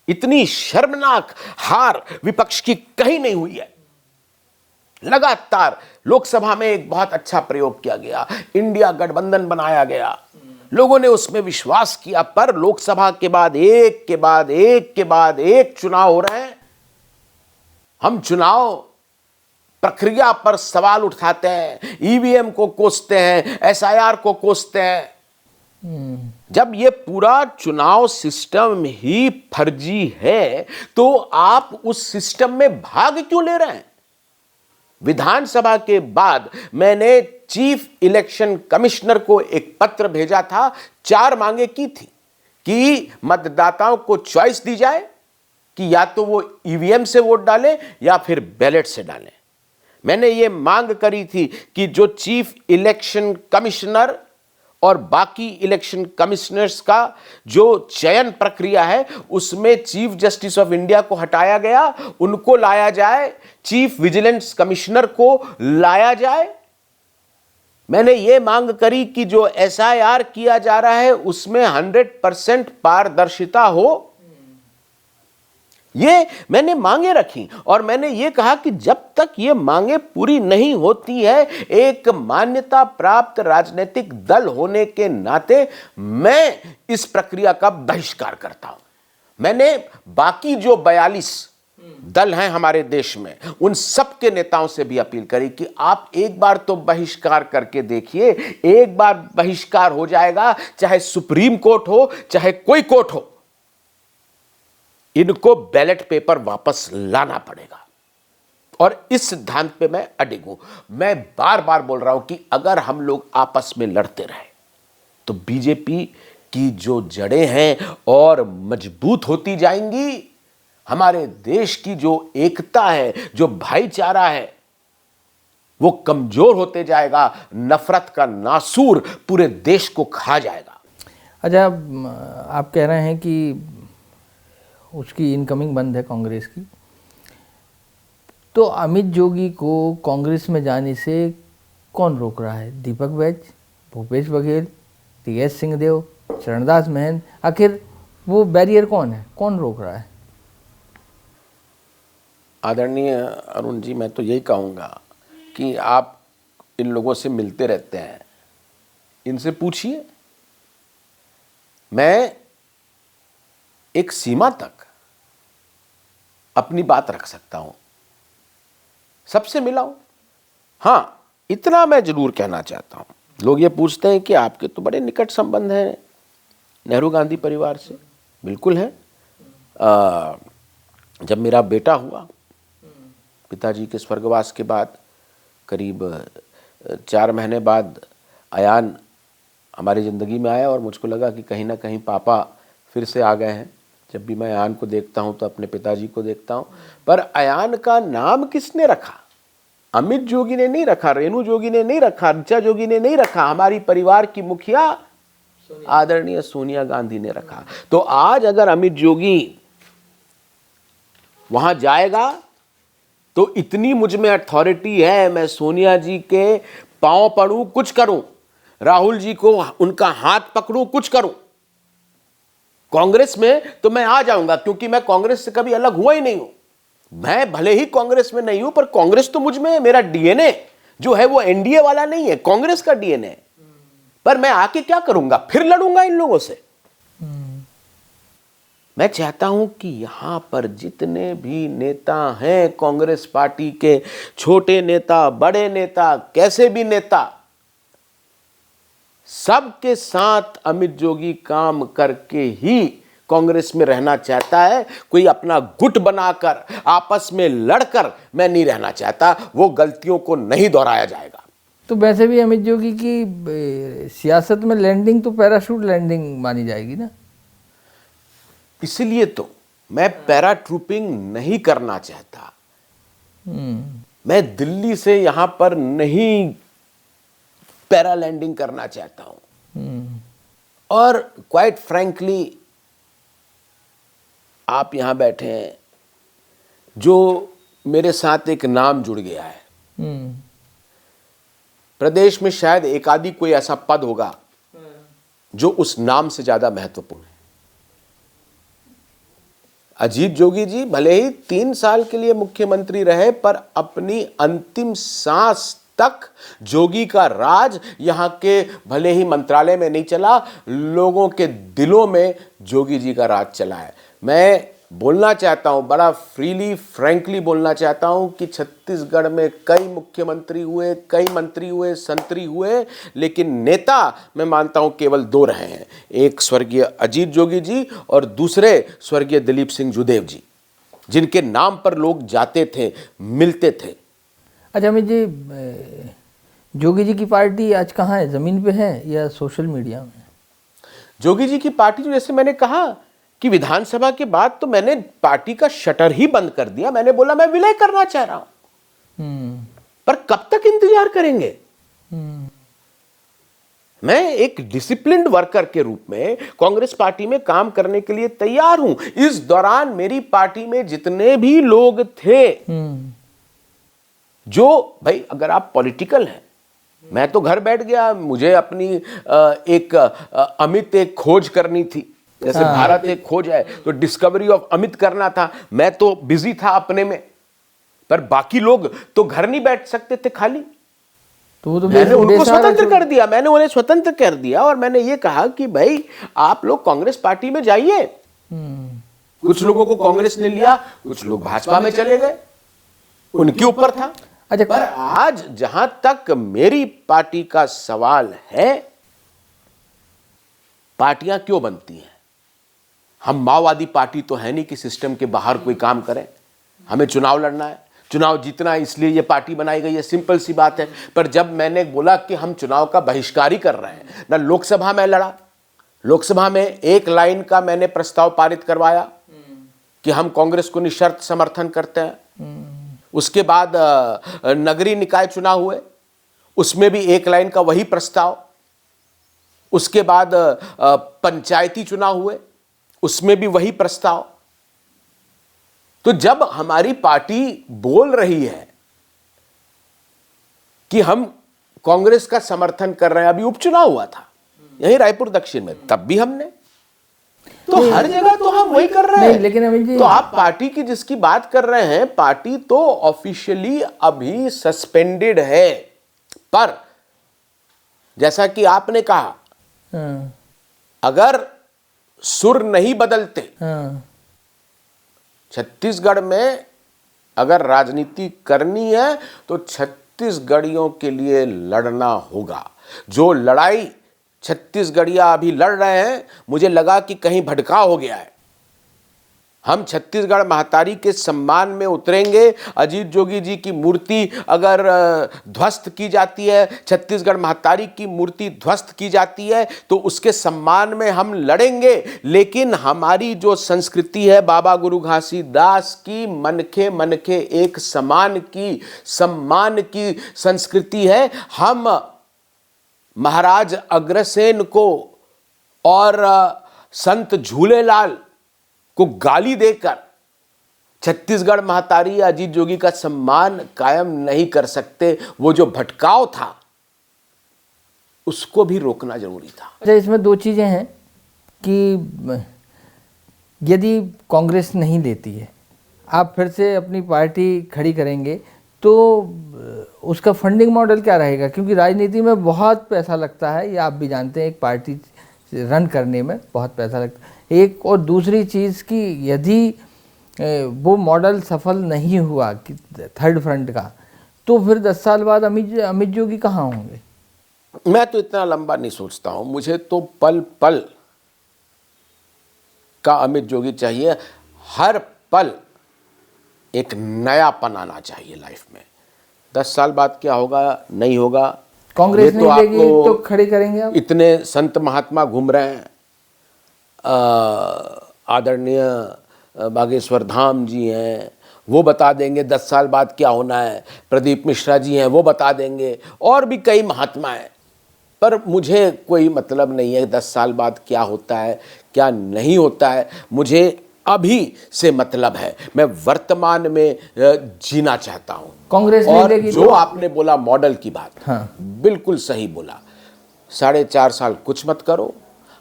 S2: इतनी शर्मनाक हार विपक्ष की कहीं नहीं हुई है। लगातार लोकसभा में एक बहुत अच्छा प्रयोग किया गया, इंडिया गठबंधन बनाया गया, लोगों ने उसमें विश्वास किया। पर लोकसभा के बाद एक के बाद एक के बाद एक चुनाव हो रहे हैं। हम चुनाव प्रक्रिया पर सवाल उठाते हैं, ईवीएम को कोसते हैं, एसआईआर को कोसते हैं। जब ये पूरा चुनाव सिस्टम ही फर्जी है तो आप उस सिस्टम में भाग क्यों ले रहे हैं? विधानसभा के बाद मैंने चीफ इलेक्शन कमिश्नर को एक पत्र भेजा था, 4 मांगे की थी कि मतदाताओं को चॉइस दी जाए कि या तो वो ईवीएम से वोट डालें या फिर बैलेट से डालें। मैंने ये मांग करी थी कि जो चीफ इलेक्शन कमिश्नर और बाकी इलेक्शन कमिश्नर्स का जो चयन प्रक्रिया है उसमें चीफ जस्टिस ऑफ इंडिया को हटाया गया, उनको लाया जाए, चीफ विजिलेंस कमिश्नर को लाया जाए। मैंने ये मांग करी कि जो एसआईआर किया जा रहा है उसमें 100% पारदर्शिता हो। ये मैंने मांगे रखी और मैंने ये कहा कि जब तक ये मांगे पूरी नहीं होती है, एक मान्यता प्राप्त राजनीतिक दल होने के नाते मैं इस प्रक्रिया का बहिष्कार करता हूं। मैंने बाकी जो 42 दल हैं हमारे देश में, उन सब के नेताओं से भी अपील करी कि आप एक बार तो बहिष्कार करके देखिए। एक बार बहिष्कार हो जाएगा, चाहे सुप्रीम कोर्ट हो, चाहे कोई कोर्ट हो, इनको बैलेट पेपर वापस लाना पड़ेगा। और इस सिद्धांत पे मैं अडिग हूं। मैं बार बार बोल रहा हूं कि अगर हम लोग आपस में लड़ते रहे तो बीजेपी की जो जड़ें हैं और मजबूत होती जाएंगी। हमारे देश की जो एकता है, जो भाईचारा है, वो कमजोर होते जाएगा। नफरत का नासूर पूरे देश को खा जाएगा।
S1: अच्छा, आप कह रहे हैं कि उसकी इनकमिंग बंद है कांग्रेस की, तो अमित जोगी को कांग्रेस में जाने से कौन रोक रहा है? दीपक बैज, भूपेश बघेल, टी.एस. सिंहदेव, चरणदास महंत, आखिर वो बैरियर कौन है, कौन रोक रहा है?
S2: आदरणीय अरुण जी, मैं तो यही कहूँगा कि आप इन लोगों से मिलते रहते हैं, इनसे पूछिए। मैं एक सीमा तक अपनी बात रख सकता हूं, सबसे मिला हूं। हाँ, इतना मैं जरूर कहना चाहता हूं, लोग ये पूछते हैं कि आपके तो बड़े निकट संबंध हैं नेहरू गांधी परिवार से। बिल्कुल है। जब मेरा बेटा हुआ, पिताजी के स्वर्गवास के बाद करीब 4 महीने बाद अयान हमारी ज़िंदगी में आया और मुझको लगा कि कहीं ना कहीं पापा फिर से आ गए हैं। जब भी मैं अयान को देखता हूं तो अपने पिताजी को देखता हूं। पर अयान का नाम किसने रखा? अमित जोगी ने नहीं रखा, रेणु जोगी ने नहीं रखा, ऋचा जोगी ने नहीं रखा, हमारी परिवार की मुखिया आदरणीय सोनिया गांधी ने रखा। तो आज अगर अमित जोगी वहां जाएगा तो इतनी मुझ में अथॉरिटी है, मैं सोनिया जी के पांव पड़ूं, कुछ करूं, राहुल जी को उनका हाथ पकड़ूं, कुछ करूं। कांग्रेस में तो मैं आ जाऊंगा, क्योंकि मैं कांग्रेस से कभी अलग हुआ ही नहीं हूं। मैं भले ही कांग्रेस में नहीं हूं, पर कांग्रेस तो मुझ में है। मेरा डीएनए जो है वो एनडीए वाला नहीं है, कांग्रेस का डीएनए। पर मैं आके क्या करूंगा? फिर लड़ूंगा इन लोगों से। मैं चाहता हूं कि यहां पर जितने भी नेता हैं कांग्रेस पार्टी के, छोटे नेता, बड़े नेता, कैसे भी नेता, सबके साथ अमित जोगी काम करके ही कांग्रेस में रहना चाहता है। कोई अपना गुट बनाकर आपस में लड़कर मैं नहीं रहना चाहता। वो गलतियों को नहीं दोहराया जाएगा।
S1: तो वैसे भी अमित जोगी की सियासत में लैंडिंग तो पैराशूट लैंडिंग मानी जाएगी ना?
S2: इसलिए तो मैं पैराट्रूपिंग नहीं करना चाहता। मैं दिल्ली से यहां पर नहीं पैरा लैंडिंग करना चाहता हूं। और क्वाइट फ्रैंकली, आप यहां बैठे हैं, जो मेरे साथ एक नाम जुड़ गया है। प्रदेश में शायद एक आधी कोई ऐसा पद होगा जो उस नाम से ज्यादा महत्वपूर्ण है। अजीत जोगी जी भले ही 3 साल के लिए मुख्यमंत्री रहे, पर अपनी अंतिम सांस तक जोगी का राज यहां के भले ही मंत्रालय में नहीं चला, लोगों के दिलों में जोगी जी का राज चला है। मैं बोलना चाहता हूं, बड़ा फ्रीली फ्रैंकली बोलना चाहता हूं कि छत्तीसगढ़ में कई मुख्यमंत्री हुए, कई मंत्री हुए, संतरी हुए, लेकिन नेता मैं मानता हूं केवल 2 रहे हैं। एक स्वर्गीय अजीत जोगी जी और दूसरे स्वर्गीय दिलीप सिंह जुदेव जी, जिनके नाम पर लोग जाते थे, मिलते थे।
S1: अच्छा अमित जी, जोगी जी की पार्टी आज कहाँ है? ज़मीन पे है या सोशल मीडिया में?
S2: जोगी जी की पार्टी, तो जैसे मैंने कहा कि विधानसभा के बाद तो मैंने पार्टी का शटर ही बंद कर दिया। मैंने बोला मैं विलय करना चाह रहा हूं। पर कब तक इंतजार करेंगे? मैं एक डिसिप्लिन्ड वर्कर के रूप में कांग्रेस पार्टी में काम करने के लिए तैयार हूं। इस दौरान मेरी पार्टी में जितने भी लोग थे, जो भाई अगर आप पॉलिटिकल हैं, मैं तो घर बैठ गया, मुझे अपनी एक अमित एक खोज करनी थी। जैसे भारत एक खोज है तो डिस्कवरी ऑफ अमित करना था। मैं तो बिजी था अपने में, पर बाकी लोग तो घर नहीं बैठ सकते थे खाली। तो मैंने उनको स्वतंत्र कर दिया, मैंने उन्हें स्वतंत्र कर दिया और मैंने ये कहा कि भाई आप लोग कांग्रेस पार्टी में जाइए। कुछ लोगों को कांग्रेस ने लिया, कुछ लोग भाजपा में चले गए, उनके ऊपर था।
S1: अच्छा,
S2: पर आज जहां तक मेरी पार्टी का सवाल है, पार्टियां क्यों बनती हैं? हम माओवादी पार्टी तो है नहीं कि सिस्टम के बाहर कोई काम करें। हमें चुनाव लड़ना है, चुनाव जीतना है, इसलिए ये पार्टी बनाई गई है, सिंपल सी बात है। पर जब मैंने बोला कि हम चुनाव का बहिष्कार ही कर रहे हैं, ना लोकसभा में लड़ा, लोकसभा में 1 लाइन का मैंने प्रस्ताव पारित करवाया कि हम कांग्रेस को निशर्त समर्थन करते हैं। उसके बाद नगरीय निकाय चुनाव हुए, उसमें भी 1 लाइन का वही प्रस्ताव। उसके बाद पंचायती चुनाव हुए, उसमें भी वही प्रस्ताव। तो जब हमारी पार्टी बोल रही है कि हम कांग्रेस का समर्थन कर रहे हैं, अभी उपचुनाव हुआ था, यही रायपुर दक्षिण में, तब भी हमने, तो हर जगह तो हम वही कर रहे हैं।
S1: लेकिन अमित जी,
S2: तो आप पार्टी की जिसकी बात कर रहे हैं, पार्टी तो ऑफिशियली अभी सस्पेंडेड है, पर जैसा कि आपने कहा,
S1: हाँ,
S2: अगर सुर नहीं बदलते,
S1: हाँ,
S2: छत्तीसगढ़ में अगर राजनीति करनी है तो छत्तीसगढ़ियों के लिए लड़ना होगा। जो लड़ाई छत्तीसगढ़िया अभी लड़ रहे हैं, मुझे लगा कि कहीं भटकाव हो गया है। हम छत्तीसगढ़ महतारी के सम्मान में उतरेंगे। अजीत जोगी जी की मूर्ति अगर ध्वस्त की जाती है, छत्तीसगढ़ महतारी की मूर्ति ध्वस्त की जाती है, तो उसके सम्मान में हम लड़ेंगे। लेकिन हमारी जो संस्कृति है बाबा गुरु घासीदास की, मनखे एक समान की, सम्मान की संस्कृति है। हम महाराज अग्रसेन को और संत झूलेलाल को गाली देकर छत्तीसगढ़ महतारी या अजीत जोगी का सम्मान कायम नहीं कर सकते। वो जो भटकाव था उसको भी रोकना जरूरी था।
S1: अच्छा, इसमें दो चीज़ें हैं कि यदि कांग्रेस नहीं लेती है, आप फिर से अपनी पार्टी खड़ी करेंगे, तो उसका फंडिंग मॉडल क्या रहेगा? क्योंकि राजनीति में बहुत पैसा लगता है, ये आप भी जानते हैं, एक पार्टी रन करने में बहुत पैसा लगता है। एक और दूसरी चीज़ कि यदि वो मॉडल सफल नहीं हुआ कि थर्ड फ्रंट का, तो फिर 10 साल बाद अमित जोगी कहाँ होंगे?
S2: मैं तो इतना लंबा नहीं सोचता हूं। मुझे तो पल पल का अमित जोगी चाहिए। हर पल एक नयापन आना चाहिए लाइफ में। 10 साल बाद क्या होगा नहीं होगा,
S1: कांग्रेस नहीं लेगी तो खड़ी करेंगे आप?
S2: इतने संत महात्मा घूम रहे हैं, आदरणीय बागेश्वर धाम जी हैं, वो बता देंगे 10 साल बाद क्या होना है। प्रदीप मिश्रा जी हैं, वो बता देंगे, और भी कई महात्मा हैं। पर मुझे कोई मतलब नहीं है 10 साल बाद क्या होता है क्या नहीं होता है। मुझे अभी से मतलब है। मैं वर्तमान में जीना चाहता हूं।
S1: कांग्रेस
S2: और
S1: लेगी
S2: जो आपने बोला मॉडल की बात,
S1: हाँ,
S2: बिल्कुल सही बोला। 4.5 साल कुछ मत करो,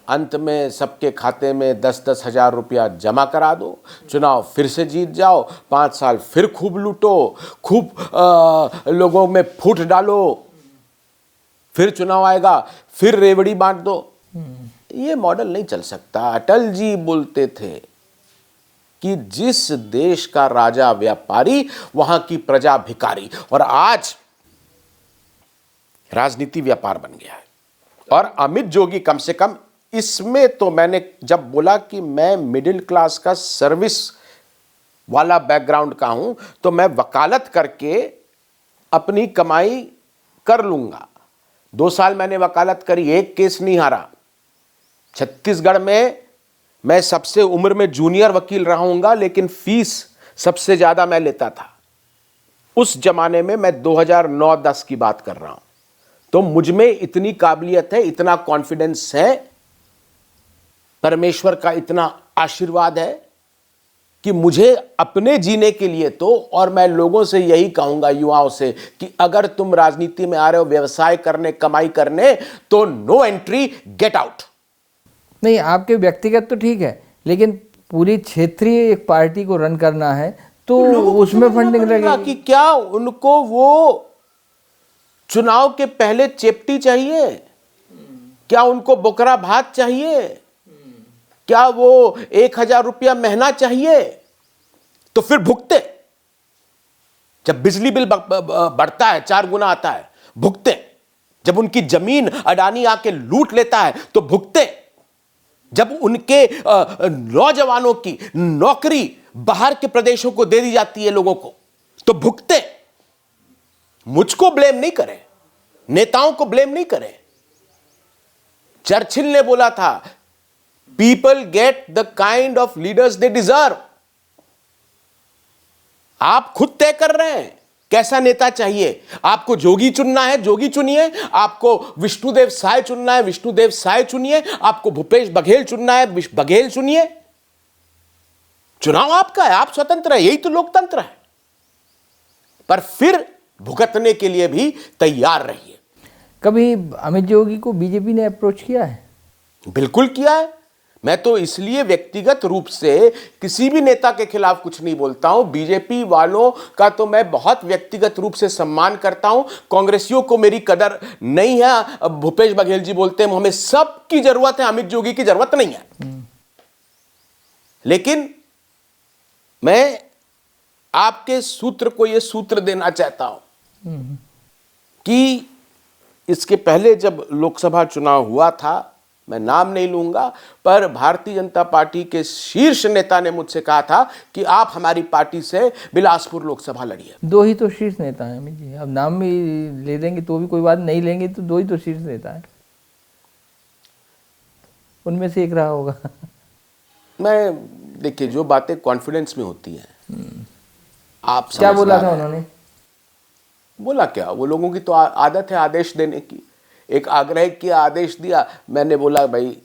S2: अंत में सबके खाते में 10-10 हजार रुपया जमा करा दो, चुनाव फिर से जीत जाओ, 5 साल फिर खूब लूटो, खूब लोगों में फूट डालो, फिर चुनाव आएगा फिर रेवड़ी बांट दो। ये मॉडल नहीं चल सकता। अटल जी बोलते थे कि जिस देश का राजा व्यापारी, वहां की प्रजा भिखारी। और आज राजनीति व्यापार बन गया है। और अमित जोगी कम से कम इसमें, तो मैंने जब बोला कि मैं मिडिल क्लास का सर्विस वाला बैकग्राउंड का हूं, तो मैं वकालत करके अपनी कमाई कर लूंगा। 2 साल मैंने वकालत करी, एक केस नहीं हारा। छत्तीसगढ़ में मैं सबसे उम्र में जूनियर वकील रहूंगा, लेकिन फीस सबसे ज्यादा मैं लेता था। उस जमाने में मैं 2009-10 की बात कर रहा हूं। तो मुझ में इतनी काबिलियत है, इतना कॉन्फिडेंस है, परमेश्वर का इतना आशीर्वाद है कि मुझे अपने जीने के लिए तो, और मैं लोगों से यही कहूंगा, युवाओं से, कि अगर तुम राजनीति में आ रहे हो व्यवसाय करने, कमाई करने, तो नो एंट्री, गेट आउट।
S1: नहीं, आपके व्यक्तिगत तो ठीक है, लेकिन पूरी क्षेत्रीय एक पार्टी को रन करना है, तो उसमें फंडिंग लगेगी।
S2: कि क्या उनको वो चुनाव के पहले चेप्टी चाहिए? क्या उनको बोकरा भात चाहिए? क्या वो 1000 रुपया महीना चाहिए? तो फिर भुगते। जब बिजली बिल बढ़ता है, 4 गुना आता है, भुगते। जब उनकी जमीन अडानी आके लूट लेता है, तो भुगते। जब उनके नौजवानों की नौकरी बाहर के प्रदेशों को दे दी जाती है लोगों को, तो भुगते। मुझको ब्लेम नहीं करें, नेताओं को ब्लेम नहीं करें। चर्चिल ने बोला था, people get the kind of leaders they deserve. आप खुद तय कर रहे हैं कैसा नेता चाहिए। आपको जोगी चुनना है, जोगी चुनिए। आपको विष्णुदेव साय चुनना है, विष्णुदेव साय चुनिए। आपको भूपेश बघेल चुनना है, बघेल चुनिए। चुनाव आपका है, आप स्वतंत्र है, यही तो लोकतंत्र है। पर फिर भुगतने के लिए भी तैयार रहिए।
S1: कभी अमित जोगी को बीजेपी ने अप्रोच किया है?
S2: बिल्कुल किया है। मैं तो इसलिए व्यक्तिगत रूप से किसी भी नेता के खिलाफ कुछ नहीं बोलता हूं। बीजेपी वालों का तो मैं बहुत व्यक्तिगत रूप से सम्मान करता हूं। कांग्रेसियों को मेरी कदर नहीं है। अब भूपेश बघेल जी बोलते हैं हमें सबकी जरूरत है, अमित जोगी की जरूरत नहीं है। लेकिन मैं आपके सूत्र को यह सूत्र देना चाहता हूं कि इसके पहले जब लोकसभा चुनाव हुआ था, मैं नाम नहीं लूंगा, पर भारतीय जनता पार्टी के शीर्ष नेता ने मुझसे कहा था कि आप हमारी पार्टी से बिलासपुर लोकसभा लड़िए।
S1: दो ही तो शीर्ष नेता हैं अमित जी, अब नाम भी ले देंगे तो भी कोई बात, नहीं लेंगे तो दो ही तो शीर्ष नेता हैं, उनमें से एक रहा होगा।
S2: मैं देखिए, जो बातें कॉन्फिडेंस में होती हैं, आप
S1: क्या बोला
S2: समझदार
S1: था
S2: हैं।
S1: उन्होंने?
S2: बोला क्या, वो लोगों की तो आदत है आदेश देने की। एक आग्रह किया, आदेश दिया। मैंने बोला भाई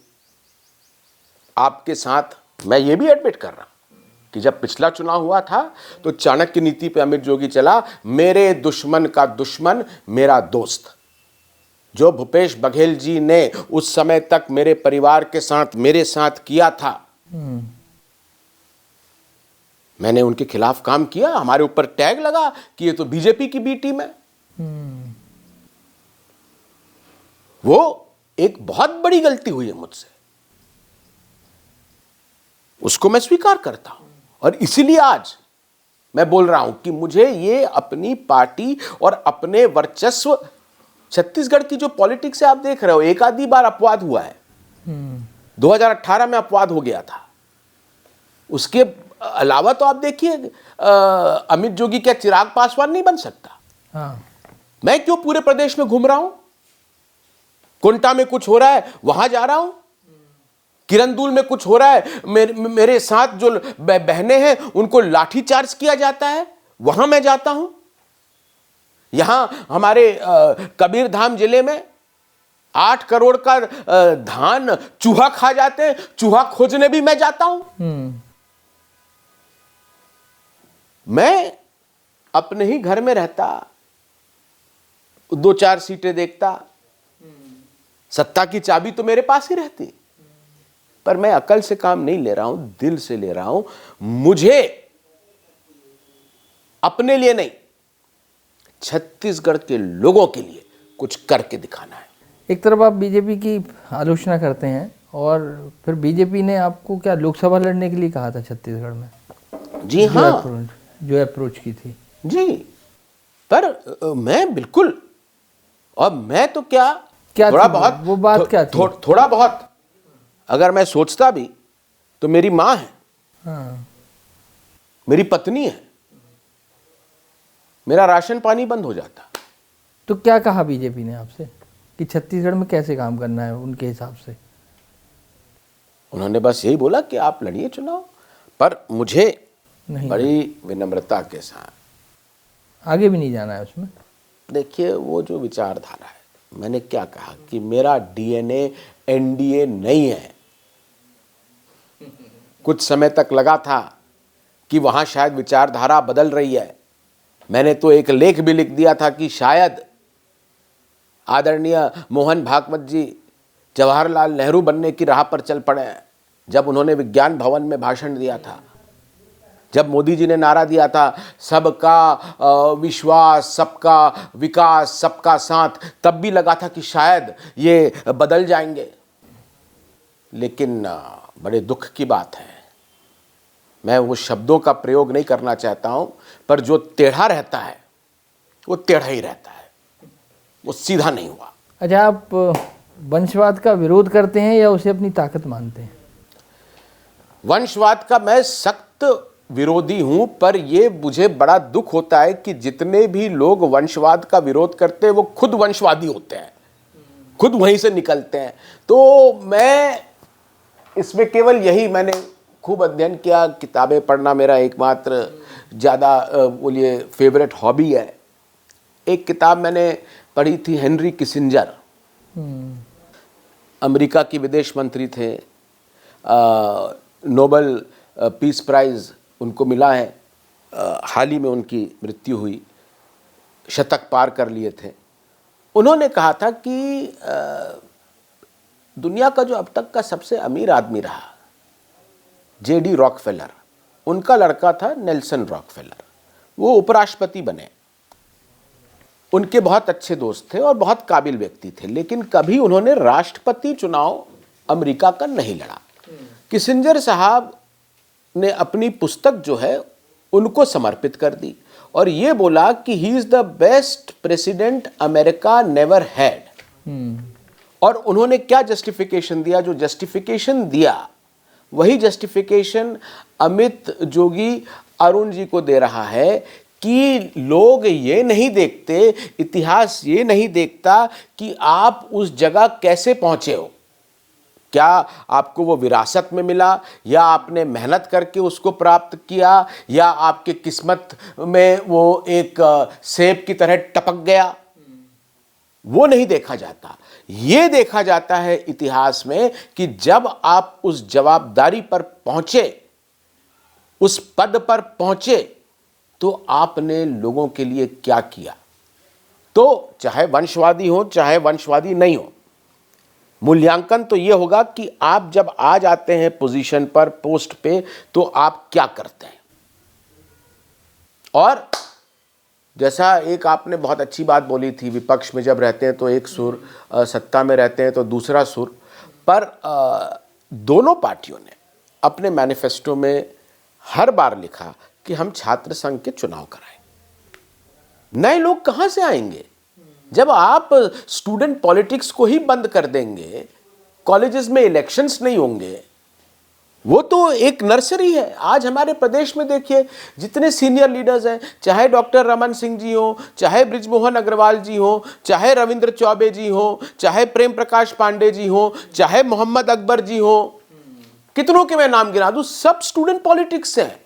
S2: आपके साथ, मैं ये भी एडमिट कर रहा हूं कि जब पिछला चुनाव हुआ था तो चाणक्य नीति पे अमित जोगी चला, मेरे दुश्मन का दुश्मन मेरा दोस्त। जो भूपेश बघेल जी ने उस समय तक मेरे परिवार के साथ, मेरे साथ किया था, मैंने उनके खिलाफ काम किया। हमारे ऊपर टैग लगा कि ये तो बीजेपी की बी टीम है। वो एक बहुत बड़ी गलती हुई है मुझसे, उसको मैं स्वीकार करता हूं। और इसीलिए आज मैं बोल रहा हूं कि मुझे ये अपनी पार्टी और अपने वर्चस्व, छत्तीसगढ़ की जो पॉलिटिक्स है आप देख रहे हो, एक आधी बार अपवाद हुआ है। 2018 में अपवाद हो गया था। उसके अलावा तो आप देखिए, अमित जोगी क्या चिराग पासवान नहीं बन सकता?
S1: हाँ।
S2: मैं क्यों पूरे प्रदेश में घूम रहा हूं? कोंटा में कुछ हो रहा है वहां जा रहा हूं, किरंदुल में कुछ हो रहा है, मेरे साथ जो बहनें हैं उनको लाठी चार्ज किया जाता है, वहां मैं जाता हूं। यहां हमारे कबीरधाम जिले में 8 करोड़ का धान चूहा खा जाते हैं, चूहा खोजने भी मैं जाता हूं। मैं अपने ही घर में रहता, 2-4 सीटें देखता, सत्ता की चाबी तो मेरे पास ही रहती। पर मैं अकल से काम नहीं ले रहा हूं, दिल से ले रहा हूं। मुझे अपने लिए नहीं, छत्तीसगढ़ के लोगों के लिए कुछ करके दिखाना है।
S1: एक तरफ आप बीजेपी की आलोचना करते हैं और फिर बीजेपी ने आपको क्या लोकसभा लड़ने के लिए कहा था छत्तीसगढ़ में?
S2: जी हाँ,
S1: जो अप्रोच की थी
S2: जी। पर मैं बिल्कुल, और मैं तो क्या थोड़ा बहुत,
S1: वो बात क्या थी?
S2: थोड़ा बहुत अगर मैं सोचता भी तो मेरी माँ है,
S1: हाँ।
S2: मेरी पत्नी है, मेरा राशन पानी बंद हो जाता।
S1: तो क्या कहा बीजेपी ने आपसे कि छत्तीसगढ़ में कैसे काम करना है उनके हिसाब से?
S2: उन्होंने बस यही बोला कि आप लड़िए चुनाव, पर मुझे
S1: नहीं,
S2: बड़ी विनम्रता के साथ
S1: आगे भी नहीं जाना है उसमें।
S2: देखिए, वो जो विचारधारा है, मैंने क्या कहा कि मेरा डीएनए एनडीए नहीं है। कुछ समय तक लगा था कि वहां शायद विचारधारा बदल रही है। मैंने तो एक लेख भी लिख दिया था कि शायद आदरणीय मोहन भागवत जी जवाहरलाल नेहरू बनने की राह पर चल पड़े हैं। जब उन्होंने विज्ञान भवन में भाषण दिया था, जब मोदी जी ने नारा दिया था सबका विश्वास, सबका विकास, सबका साथ, तब भी लगा था कि शायद ये बदल जाएंगे। लेकिन बड़े दुख की बात है, मैं वो शब्दों का प्रयोग नहीं करना चाहता हूं, पर जो टेढ़ा रहता है वो टेढ़ा ही रहता है, वो सीधा नहीं हुआ।
S1: अच्छा, आप वंशवाद का विरोध करते हैं या उसे अपनी ताकत मानते हैं?
S2: वंशवाद का मैं सख्त विरोधी हूं, पर ये मुझे बड़ा दुख होता है कि जितने भी लोग वंशवाद का विरोध करते हैं वो खुद वंशवादी होते हैं, खुद वहीं से निकलते हैं। तो मैं इसमें केवल यही, मैंने खूब अध्ययन किया, किताबें पढ़ना मेरा एकमात्र ज़्यादा बोलिए फेवरेट हॉबी है। एक किताब मैंने पढ़ी थी, हेनरी किसिंजर, अमेरिका के विदेश मंत्री थे, नोबेल पीस प्राइज़ उनको मिला है, हाल ही में उनकी मृत्यु हुई, शतक पार कर लिए थे। उन्होंने कहा था कि दुनिया का जो अब तक का सबसे अमीर आदमी रहा, जेडी रॉकफेलर, उनका लड़का था नेल्सन रॉकफेलर, वो उपराष्ट्रपति बने। उनके बहुत अच्छे दोस्त थे और बहुत काबिल व्यक्ति थे, लेकिन कभी उन्होंने राष्ट्रपति चुनाव अमेरिका का नहीं लड़ा। किसिंजर साहब ने अपनी पुस्तक जो है उनको समर्पित कर दी और ये बोला कि he is the best president America never had. और उन्होंने क्या जस्टिफिकेशन दिया? जो जस्टिफिकेशन दिया वही जस्टिफिकेशन अमित जोगी अरुण जी को दे रहा है कि लोग ये नहीं देखते, इतिहास ये नहीं देखता कि आप उस जगह कैसे पहुंचे हो। क्या आपको वो विरासत में मिला, या आपने मेहनत करके उसको प्राप्त किया, या आपके किस्मत में वो एक सेब की तरह टपक गया? वो नहीं देखा जाता। ये देखा जाता है इतिहास में कि जब आप उस जवाबदारी पर पहुंचे, उस पद पर पहुंचे, तो आपने लोगों के लिए क्या किया। तो चाहे वंशवादी हो चाहे वंशवादी नहीं हो, मूल्यांकन तो ये होगा कि आप जब आ जाते हैं पोजीशन पर, पोस्ट पे, तो आप क्या करते हैं। और जैसा एक आपने बहुत अच्छी बात बोली थी, विपक्ष में जब रहते हैं तो एक सुर, सत्ता में रहते हैं तो दूसरा सुर। पर दोनों पार्टियों ने अपने मैनिफेस्टो में हर बार लिखा कि हम छात्र संघ के चुनाव कराएं। नए लोग कहां से आएंगे जब आप स्टूडेंट पॉलिटिक्स को ही बंद कर देंगे, कॉलेजेस में इलेक्शंस नहीं होंगे। वो तो एक नर्सरी है। आज हमारे प्रदेश में देखिए जितने सीनियर लीडर्स हैं, चाहे डॉक्टर रमन सिंह जी हो, चाहे बृजमोहन अग्रवाल जी हो, चाहे रविंद्र चौबे जी हो, चाहे प्रेम प्रकाश पांडे जी हो, चाहे मोहम्मद अकबर जी हो, कितनों के मैं नाम गिना दूं, सब स्टूडेंट पॉलिटिक्स से हैं।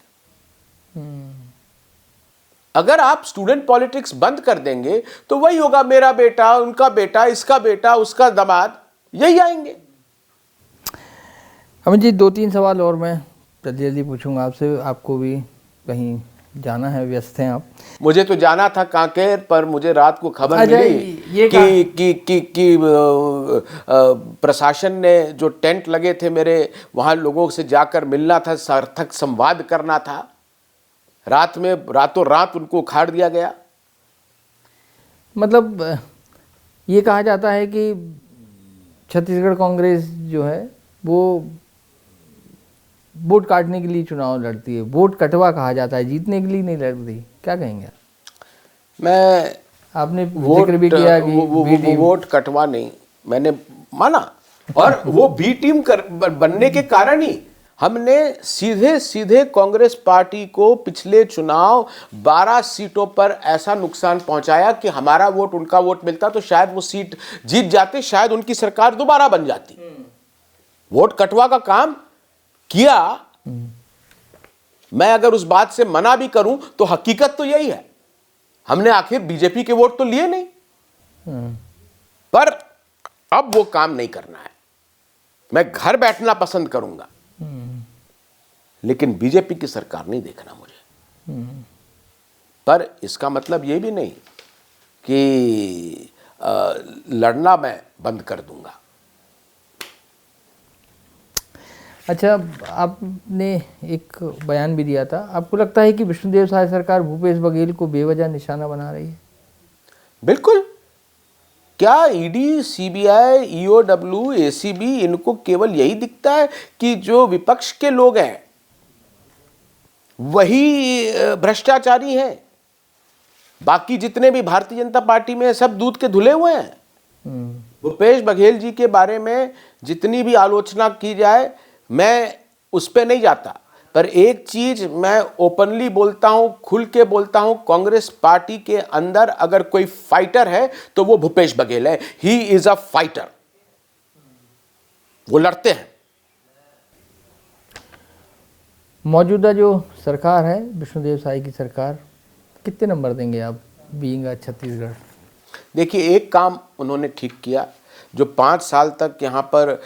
S2: अगर आप स्टूडेंट पॉलिटिक्स बंद कर देंगे तो वही होगा, मेरा बेटा, उनका बेटा, इसका बेटा, उसका दामाद, यही आएंगे।
S1: अमित जी, 2-3 सवाल और मैं जल्दी जल्दी पूछूंगा आपसे। आपको भी कहीं जाना है, व्यस्त हैं आप।
S2: मुझे तो जाना था कांकेर, पर मुझे रात को खबर मिली कि प्रशासन ने जो टेंट लगे थे मेरे, वहां लोगों से जाकर मिलना था, सार्थक संवाद करना था। रात में रातों रात उनको उखाड़ दिया गया।
S1: मतलब ये कहा जाता है कि छत्तीसगढ़ कांग्रेस जो है वो वोट काटने के लिए चुनाव लड़ती है, वोट कटवा कहा जाता है, जीतने के लिए नहीं लड़ती। क्या कहेंगे?
S2: मैं
S1: आपने जिक्र भी किया कि
S2: वोट कटवा नहीं, मैंने माना, और वो बी टीम बनने के कारण ही हमने सीधे सीधे कांग्रेस पार्टी को पिछले चुनाव 12 सीटों पर ऐसा नुकसान पहुंचाया कि हमारा वोट उनका वोट मिलता तो शायद वो सीट जीत जाते, शायद उनकी सरकार दोबारा बन जाती। वोट कटवा का काम किया। मैं अगर उस बात से मना भी करूं तो हकीकत तो यही है, हमने आखिर बीजेपी के वोट तो लिए नहीं। पर अब वो काम नहीं करना है। मैं घर बैठना पसंद करूंगा, लेकिन बीजेपी की सरकार नहीं देखना मुझे। पर इसका मतलब ये भी नहीं कि लड़ना मैं बंद कर दूंगा।
S1: अच्छा, आपने एक बयान भी दिया था, आपको लगता है कि विष्णुदेव साय सरकार भूपेश बघेल को बेवजह निशाना बना रही है?
S2: बिल्कुल। क्या ईडी, सीबीआई, ईओडब्ल्यू, एसीबी, इनको केवल यही दिखता है कि जो विपक्ष के लोग हैं वही भ्रष्टाचारी हैं? बाकी जितने भी भारतीय जनता पार्टी में सब दूध के धुले हुए हैं। भूपेश बघेल जी के बारे में जितनी भी आलोचना की जाए, मैं उस पर नहीं जाता, पर एक चीज मैं ओपनली बोलता हूं, खुल के बोलता हूं, कांग्रेस पार्टी के अंदर अगर कोई फाइटर है तो वो भूपेश बघेल है। He is a fighter. वो लड़ते हैं।
S1: मौजूदा जो सरकार है विष्णुदेव साय की सरकार, कितने नंबर देंगे आप बीइंग अ छत्तीसगढ़?
S2: देखिए, एक काम उन्होंने ठीक किया, जो 5 साल तक यहाँ पर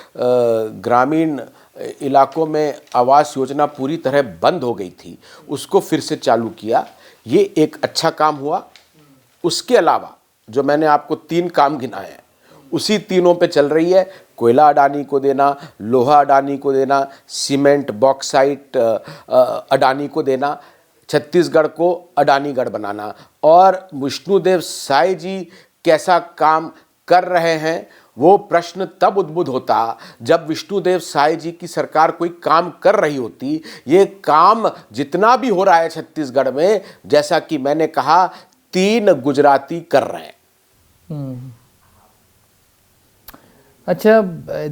S2: ग्रामीण इलाकों में आवास योजना पूरी तरह बंद हो गई थी, उसको फिर से चालू किया। ये एक अच्छा काम हुआ। उसके अलावा जो मैंने आपको 3 काम गिनाए हैं उसी तीनों पे चल रही है। कोयला अडानी को देना, लोहा अडानी को देना, सीमेंट बॉक्साइट अडानी को देना, छत्तीसगढ़ को अडानीगढ़ बनाना। और विष्णुदेव साय जी कैसा काम कर रहे हैं वो प्रश्न तब उद्भुत होता जब विष्णुदेव साय जी की सरकार कोई काम कर रही होती। ये काम जितना भी हो रहा है छत्तीसगढ़ में, जैसा कि मैंने कहा, 3 गुजराती कर रहे हैं।
S1: अच्छा,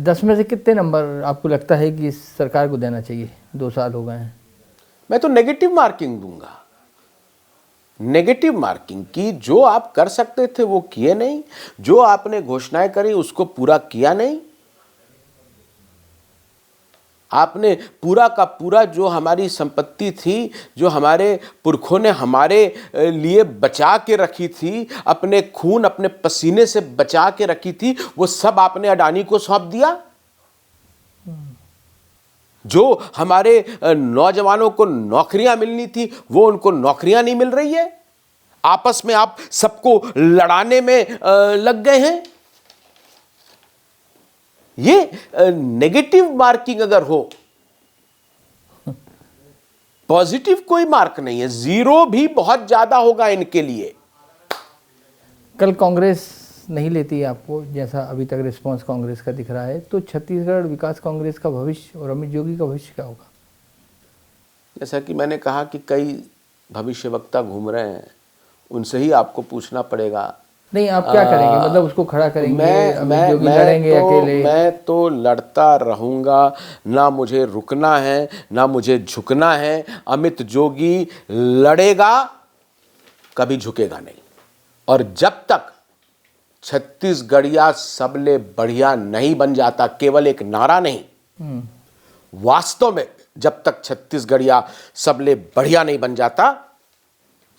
S1: 10 में से कितने नंबर आपको लगता है कि इस सरकार को देना चाहिए? 2 साल हो गए हैं।
S2: मैं तो नेगेटिव मार्किंग दूंगा। नेगेटिव मार्किंग की, जो आप कर सकते थे वो किए नहीं, जो आपने घोषणाएं करी उसको पूरा किया नहीं। आपने पूरा का पूरा जो हमारी संपत्ति थी, जो हमारे पुरखों ने हमारे लिए बचा के रखी थी, अपने खून अपने पसीने से बचा के रखी थी, वो सब आपने अडानी को सौंप दिया। जो हमारे नौजवानों को नौकरियां मिलनी थी वो उनको नौकरियां नहीं मिल रही है। आपस में आप सबको लड़ाने में लग गए हैं। ये नेगेटिव मार्किंग अगर हो, पॉजिटिव कोई मार्क नहीं है। 0 भी बहुत ज्यादा होगा इनके लिए।
S1: कल कांग्रेस नहीं लेती है आपको, जैसा अभी तक रिस्पांस कांग्रेस का दिख रहा है, तो छत्तीसगढ़ विकास कांग्रेस का भविष्य और अमित जोगी का भविष्य क्या होगा?
S2: जैसा कि मैंने कहा कि कई भविष्यवक्ता घूम रहे हैं, उनसे ही आपको पूछना पड़ेगा।
S1: नहीं, आप क्या करेंगे? मतलब उसको खड़ा करेंगे, अमित जोगी लड़ेंगे अकेले?
S2: मैं तो लड़ता रहूंगा, ना मुझे रुकना है ना मुझे झुकना है। अमित जोगी लड़ेगा, कभी झुकेगा नहीं। और जब तक छत्तीसगढ़िया सबले बढ़िया नहीं बन जाता, केवल एक नारा नहीं, वास्तव में जब तक छत्तीसगढ़िया सबले बढ़िया नहीं बन जाता,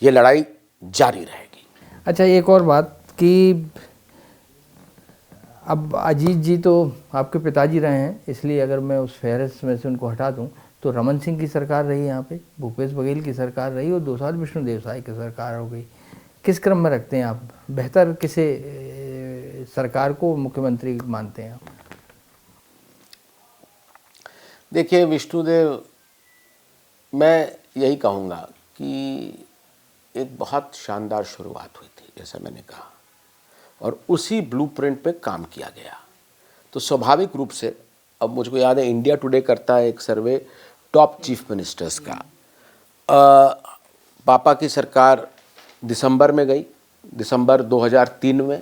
S2: ये लड़ाई जारी रहेगी।
S1: अच्छा, एक और बात कि अब अजीत जी तो आपके पिताजी रहे हैं, इसलिए अगर मैं उस फहरिस्त में से उनको हटा दूं तो रमन सिंह की सरकार रही यहाँ पे, भूपेश बघेल की सरकार रही और 2 साल विष्णुदेव साय की सरकार हो गई। किस क्रम में रखते हैं आप? बेहतर किसे सरकार को मुख्यमंत्री मानते हैं आप?
S2: देखिए विष्णुदेव, मैं यही कहूँगा कि एक बहुत शानदार शुरुआत हुई थी, जैसा मैंने कहा, और उसी ब्लूप्रिंट पे काम किया गया। तो स्वाभाविक रूप से, अब मुझको याद है इंडिया टुडे करता है एक सर्वे टॉप चीफ मिनिस्टर्स का। पापा की सरकार दिसंबर में गई, दिसंबर 2003 में,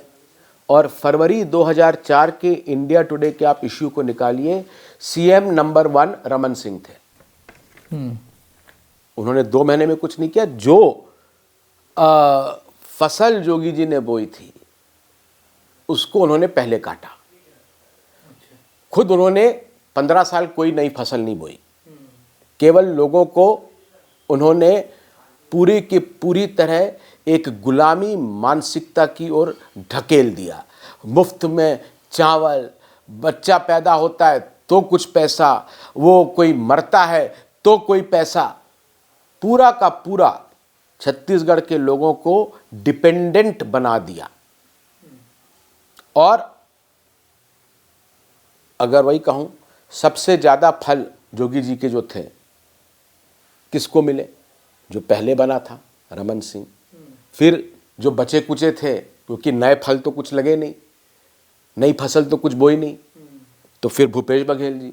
S2: और फरवरी 2004 के इंडिया टुडे के आप इश्यू को निकालिए, सीएम नंबर 1 रमन सिंह थे। उन्होंने 2 महीने में कुछ नहीं किया। जो फसल जोगी जी ने बोई थी उसको उन्होंने पहले काटा। खुद उन्होंने 15 साल कोई नई फसल नहीं बोई, केवल लोगों को उन्होंने पूरी की पूरी तरह एक गुलामी मानसिकता की ओर ढकेल दिया। मुफ्त में चावल, बच्चा पैदा होता है तो कुछ पैसा, वो कोई मरता है तो कोई पैसा, पूरा का पूरा छत्तीसगढ़ के लोगों को डिपेंडेंट बना दिया। और अगर वही कहूं, सबसे ज्यादा फल जोगी जी के जो थे किसको मिले? जो पहले बना था, रमन सिंह। फिर जो बचे कुचे थे, क्योंकि नए फल तो कुछ लगे नहीं, नई फसल तो कुछ बोई नहीं, तो फिर भूपेश बघेल जी।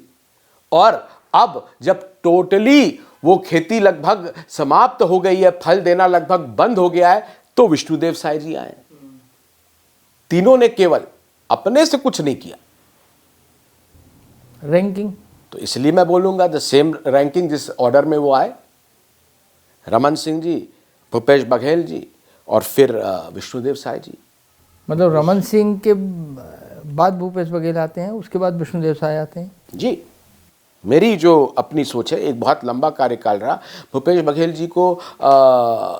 S2: और अब जब टोटली वो खेती लगभग समाप्त हो गई है, फल देना लगभग बंद हो गया है, तो विष्णुदेव साय जी आए। तीनों ने केवल अपने से कुछ नहीं किया।
S1: रैंकिंग
S2: तो इसलिए मैं बोलूंगा द सेम रैंकिंग जिस ऑर्डर में वो आए, रमन सिंह जी, भूपेश बघेल जी और फिर विष्णुदेव साय जी।
S1: मतलब रमन सिंह के बाद भूपेश बघेल आते हैं, उसके बाद विष्णुदेव साय आते हैं?
S2: जी, मेरी जो अपनी सोच है, एक बहुत लंबा कार्यकाल रहा। भूपेश बघेल जी को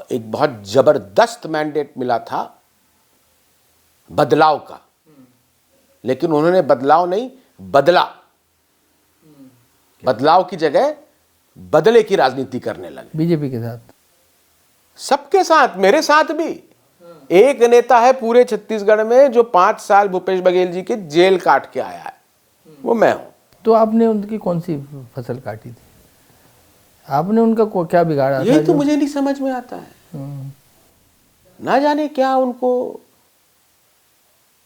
S2: एक बहुत जबरदस्त मैंडेट मिला था बदलाव का, लेकिन उन्होंने बदलाव नहीं बदला। बदलाव की जगह बदले की राजनीति करने लगे।
S1: बीजेपी के साथ,
S2: सबके साथ, मेरे साथ भी। एक नेता है पूरे छत्तीसगढ़ में जो 5 साल भूपेश बघेल जी के जेल काट के आया है, वो मैं हूं।
S1: तो आपने उनकी कौन सी फसल काटी थी? आपने उनका क्या बिगाड़ा था?
S2: यही तो मुझे नहीं समझ में आता है, ना जाने क्या उनको।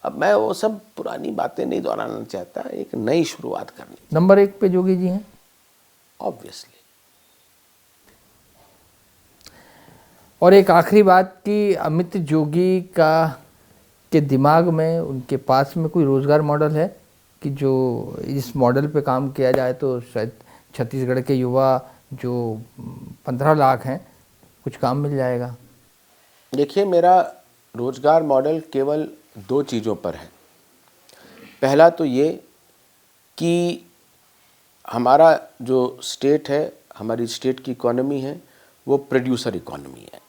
S2: अब मैं वो सब पुरानी बातें नहीं दोहराना चाहता, एक नई शुरुआत करनी।
S1: नंबर 1 पे जोगी जी हैं
S2: ऑब्वियसली।
S1: और एक आखिरी बात कि अमित जोगी का के दिमाग में, उनके पास में कोई रोजगार मॉडल है कि जो इस मॉडल पे काम किया जाए तो शायद छत्तीसगढ़ के युवा जो 15 लाख हैं कुछ काम मिल जाएगा?
S2: देखिए, मेरा रोजगार मॉडल केवल 2 चीज़ों पर है। पहला तो ये कि हमारा जो स्टेट है, हमारी स्टेट की इकोनॉमी है, वो प्रोड्यूसर इकोनॉमी है।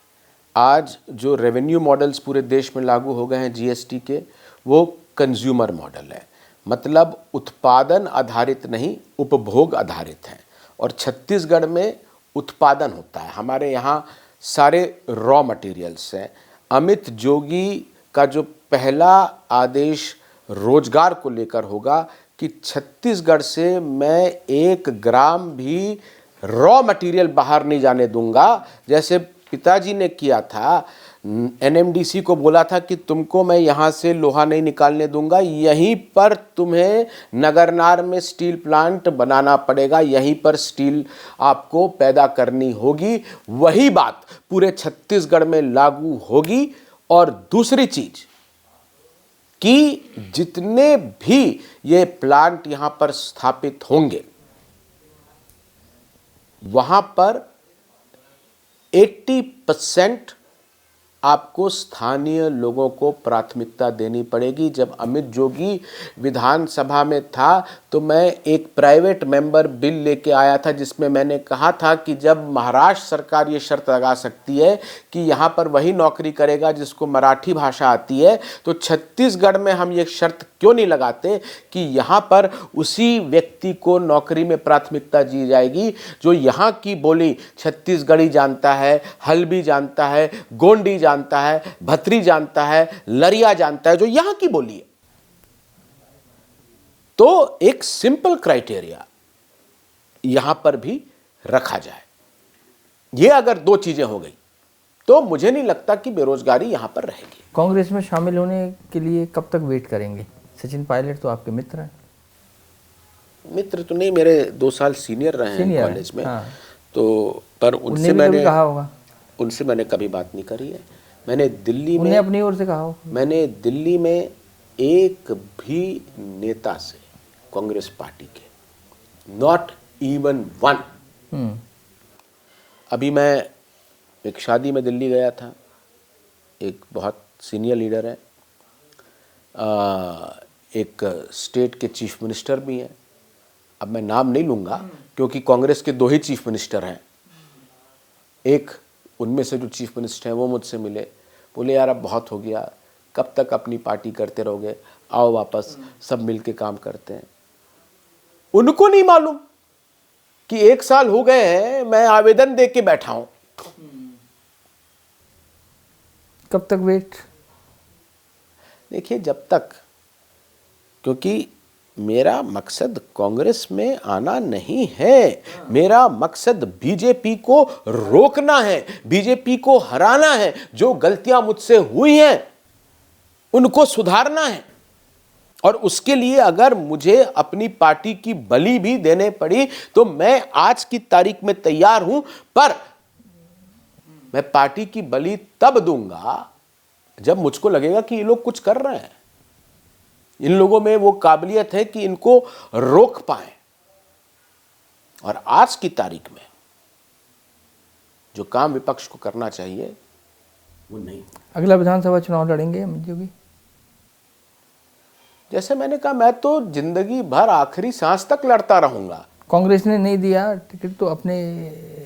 S2: आज जो रेवेन्यू मॉडल्स पूरे देश में लागू हो गए हैं जीएसटी के, वो कंज्यूमर मॉडल है, मतलब उत्पादन आधारित नहीं, उपभोग आधारित है। और छत्तीसगढ़ में उत्पादन होता है, हमारे यहाँ सारे रॉ मटेरियल्स हैं। अमित जोगी का जो पहला आदेश रोजगार को लेकर होगा कि छत्तीसगढ़ से मैं 1 ग्राम भी रॉ मटेरियल बाहर नहीं जाने दूंगा। जैसे पिताजी ने किया था, एनएमडीसी को बोला था कि तुमको मैं यहाँ से लोहा नहीं निकालने दूंगा, यहीं पर तुम्हें नगरनार में स्टील प्लांट बनाना पड़ेगा, यहीं पर स्टील आपको पैदा करनी होगी। वही बात पूरे छत्तीसगढ़ में लागू होगी। और दूसरी चीज कि जितने भी ये प्लांट यहाँ पर स्थापित होंगे, वहां पर 80% आपको स्थानीय लोगों को प्राथमिकता देनी पड़ेगी। जब अमित जोगी विधानसभा में था तो मैं एक प्राइवेट मेंबर बिल लेके आया था जिसमें मैंने कहा था कि जब महाराष्ट्र सरकार ये शर्त लगा सकती है कि यहाँ पर वही नौकरी करेगा जिसको मराठी भाषा आती है, तो छत्तीसगढ़ में हम ये शर्त क्यों नहीं लगाते कि यहाँ पर उसी व्यक्ति को नौकरी में प्राथमिकता दी जाएगी जो यहाँ की बोली छत्तीसगढ़ी जानता है, हल्बी जानता है, गोंडी जानता है, भतरी जानता है, लरिया जानता है, जो यहां की बोली है। तो एक सिंपल क्राइटेरिया यहां पर भी रखा जाए। यह अगर 2 चीजें हो गई तो मुझे नहीं लगता कि बेरोजगारी यहां पर रहेगी।
S1: कांग्रेस में शामिल होने के लिए कब तक वेट करेंगे? सचिन पायलट तो आपके मित्र हैं।
S2: मित्र तो नहीं, मेरे 2 साल सीनियर रहे हैं कॉलेज में।
S1: हाँ।
S2: तो पर उनसे
S1: मैंने कहा होगा,
S2: उनसे मैंने कभी बात नहीं करी है। मैंने दिल्ली
S1: उन्हें
S2: में
S1: अपनी ओर से कहा हो?
S2: मैंने दिल्ली में एक भी नेता से कांग्रेस पार्टी के, नॉट इवन 1। अभी मैं एक शादी में दिल्ली गया था, एक बहुत सीनियर लीडर है, एक स्टेट के चीफ मिनिस्टर भी हैं। अब मैं नाम नहीं लूँगा क्योंकि कांग्रेस के 2 ही चीफ मिनिस्टर हैं। एक उनमें से जो चीफ मिनिस्टर हैं वो मुझसे मिले, बोले यार अब बहुत हो गया, कब तक अपनी पार्टी करते रहोगे, आओ वापस सब मिलके काम करते हैं। उनको नहीं मालूम कि 1 साल हो गए हैं मैं आवेदन दे के बैठा हूं।
S1: कब तक वेट?
S2: देखिए, जब तक, क्योंकि मेरा मकसद कांग्रेस में आना नहीं है, मेरा मकसद बीजेपी को रोकना है, बीजेपी को हराना है। जो गलतियां मुझसे हुई हैं उनको सुधारना है। और उसके लिए अगर मुझे अपनी पार्टी की बलि भी देने पड़ी तो मैं आज की तारीख में तैयार हूं, पर मैं पार्टी की बलि तब दूंगा जब मुझको लगेगा कि ये लोग कुछ कर रहे हैं, इन लोगों में वो काबिलियत है कि इनको रोक पाए। और आज की तारीख में जो काम विपक्ष को करना चाहिए वो नहीं।
S1: अगला विधानसभा चुनाव लड़ेंगे अमित जोगी?
S2: जैसे मैंने कहा, मैं तो जिंदगी भर आखिरी सांस तक लड़ता रहूंगा।
S1: कांग्रेस ने नहीं दिया टिकट तो अपने,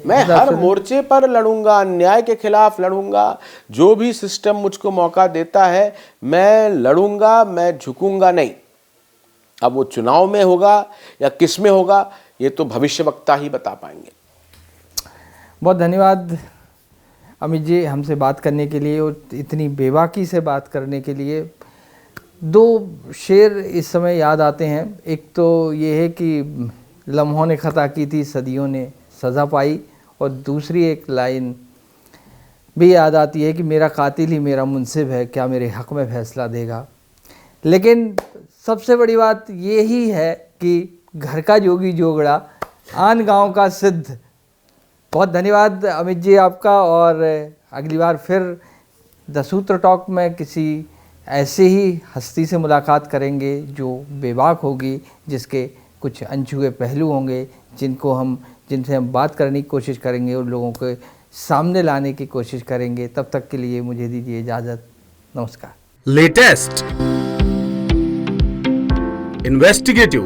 S2: मैं हर मोर्चे पर लड़ूंगा, अन्याय के खिलाफ लड़ूंगा। जो भी सिस्टम मुझको मौका देता है मैं लड़ूंगा, मैं झुकूंगा नहीं। अब वो चुनाव में होगा या किस में होगा ये तो भविष्यवक्ता ही बता पाएंगे।
S1: बहुत धन्यवाद अमित जी हमसे बात करने के लिए और इतनी बेबाकी से बात करने के लिए। दो शेर इस समय याद आते हैं। एक तो ये है कि लम्हों ने खता की थी, सदियों ने सज़ा पाई, और दूसरी एक लाइन भी याद आती है कि मेरा कातिल ही मेरा मुनसिब है, क्या मेरे हक़ में फैसला देगा। लेकिन सबसे बड़ी बात ये ही है कि घर का जोगी जोगड़ा, आन गांव का सिद्ध। बहुत धन्यवाद अमित जी आपका, और अगली बार फिर द सूत्र टॉक में किसी ऐसे ही हस्ती से मुलाकात करेंगे जो बेबाक होगी, जिसके कुछ अनछुए पहलू होंगे, जिनसे हम बात करने की कोशिश करेंगे और लोगों के सामने लाने की कोशिश करेंगे। तब तक के लिए मुझे दीजिए इजाज़त। नमस्कार।
S3: लेटेस्ट, इन्वेस्टिगेटिव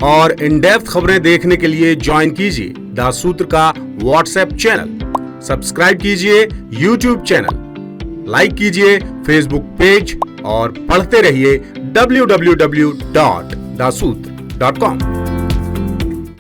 S3: और इन डेप्थ खबरें देखने के लिए ज्वाइन कीजिए द सूत्र का व्हाट्सएप चैनल, सब्सक्राइब कीजिए यूट्यूब चैनल, लाइक कीजिए फेसबुक पेज और पढ़ते रहिए www.daसूत्र.com।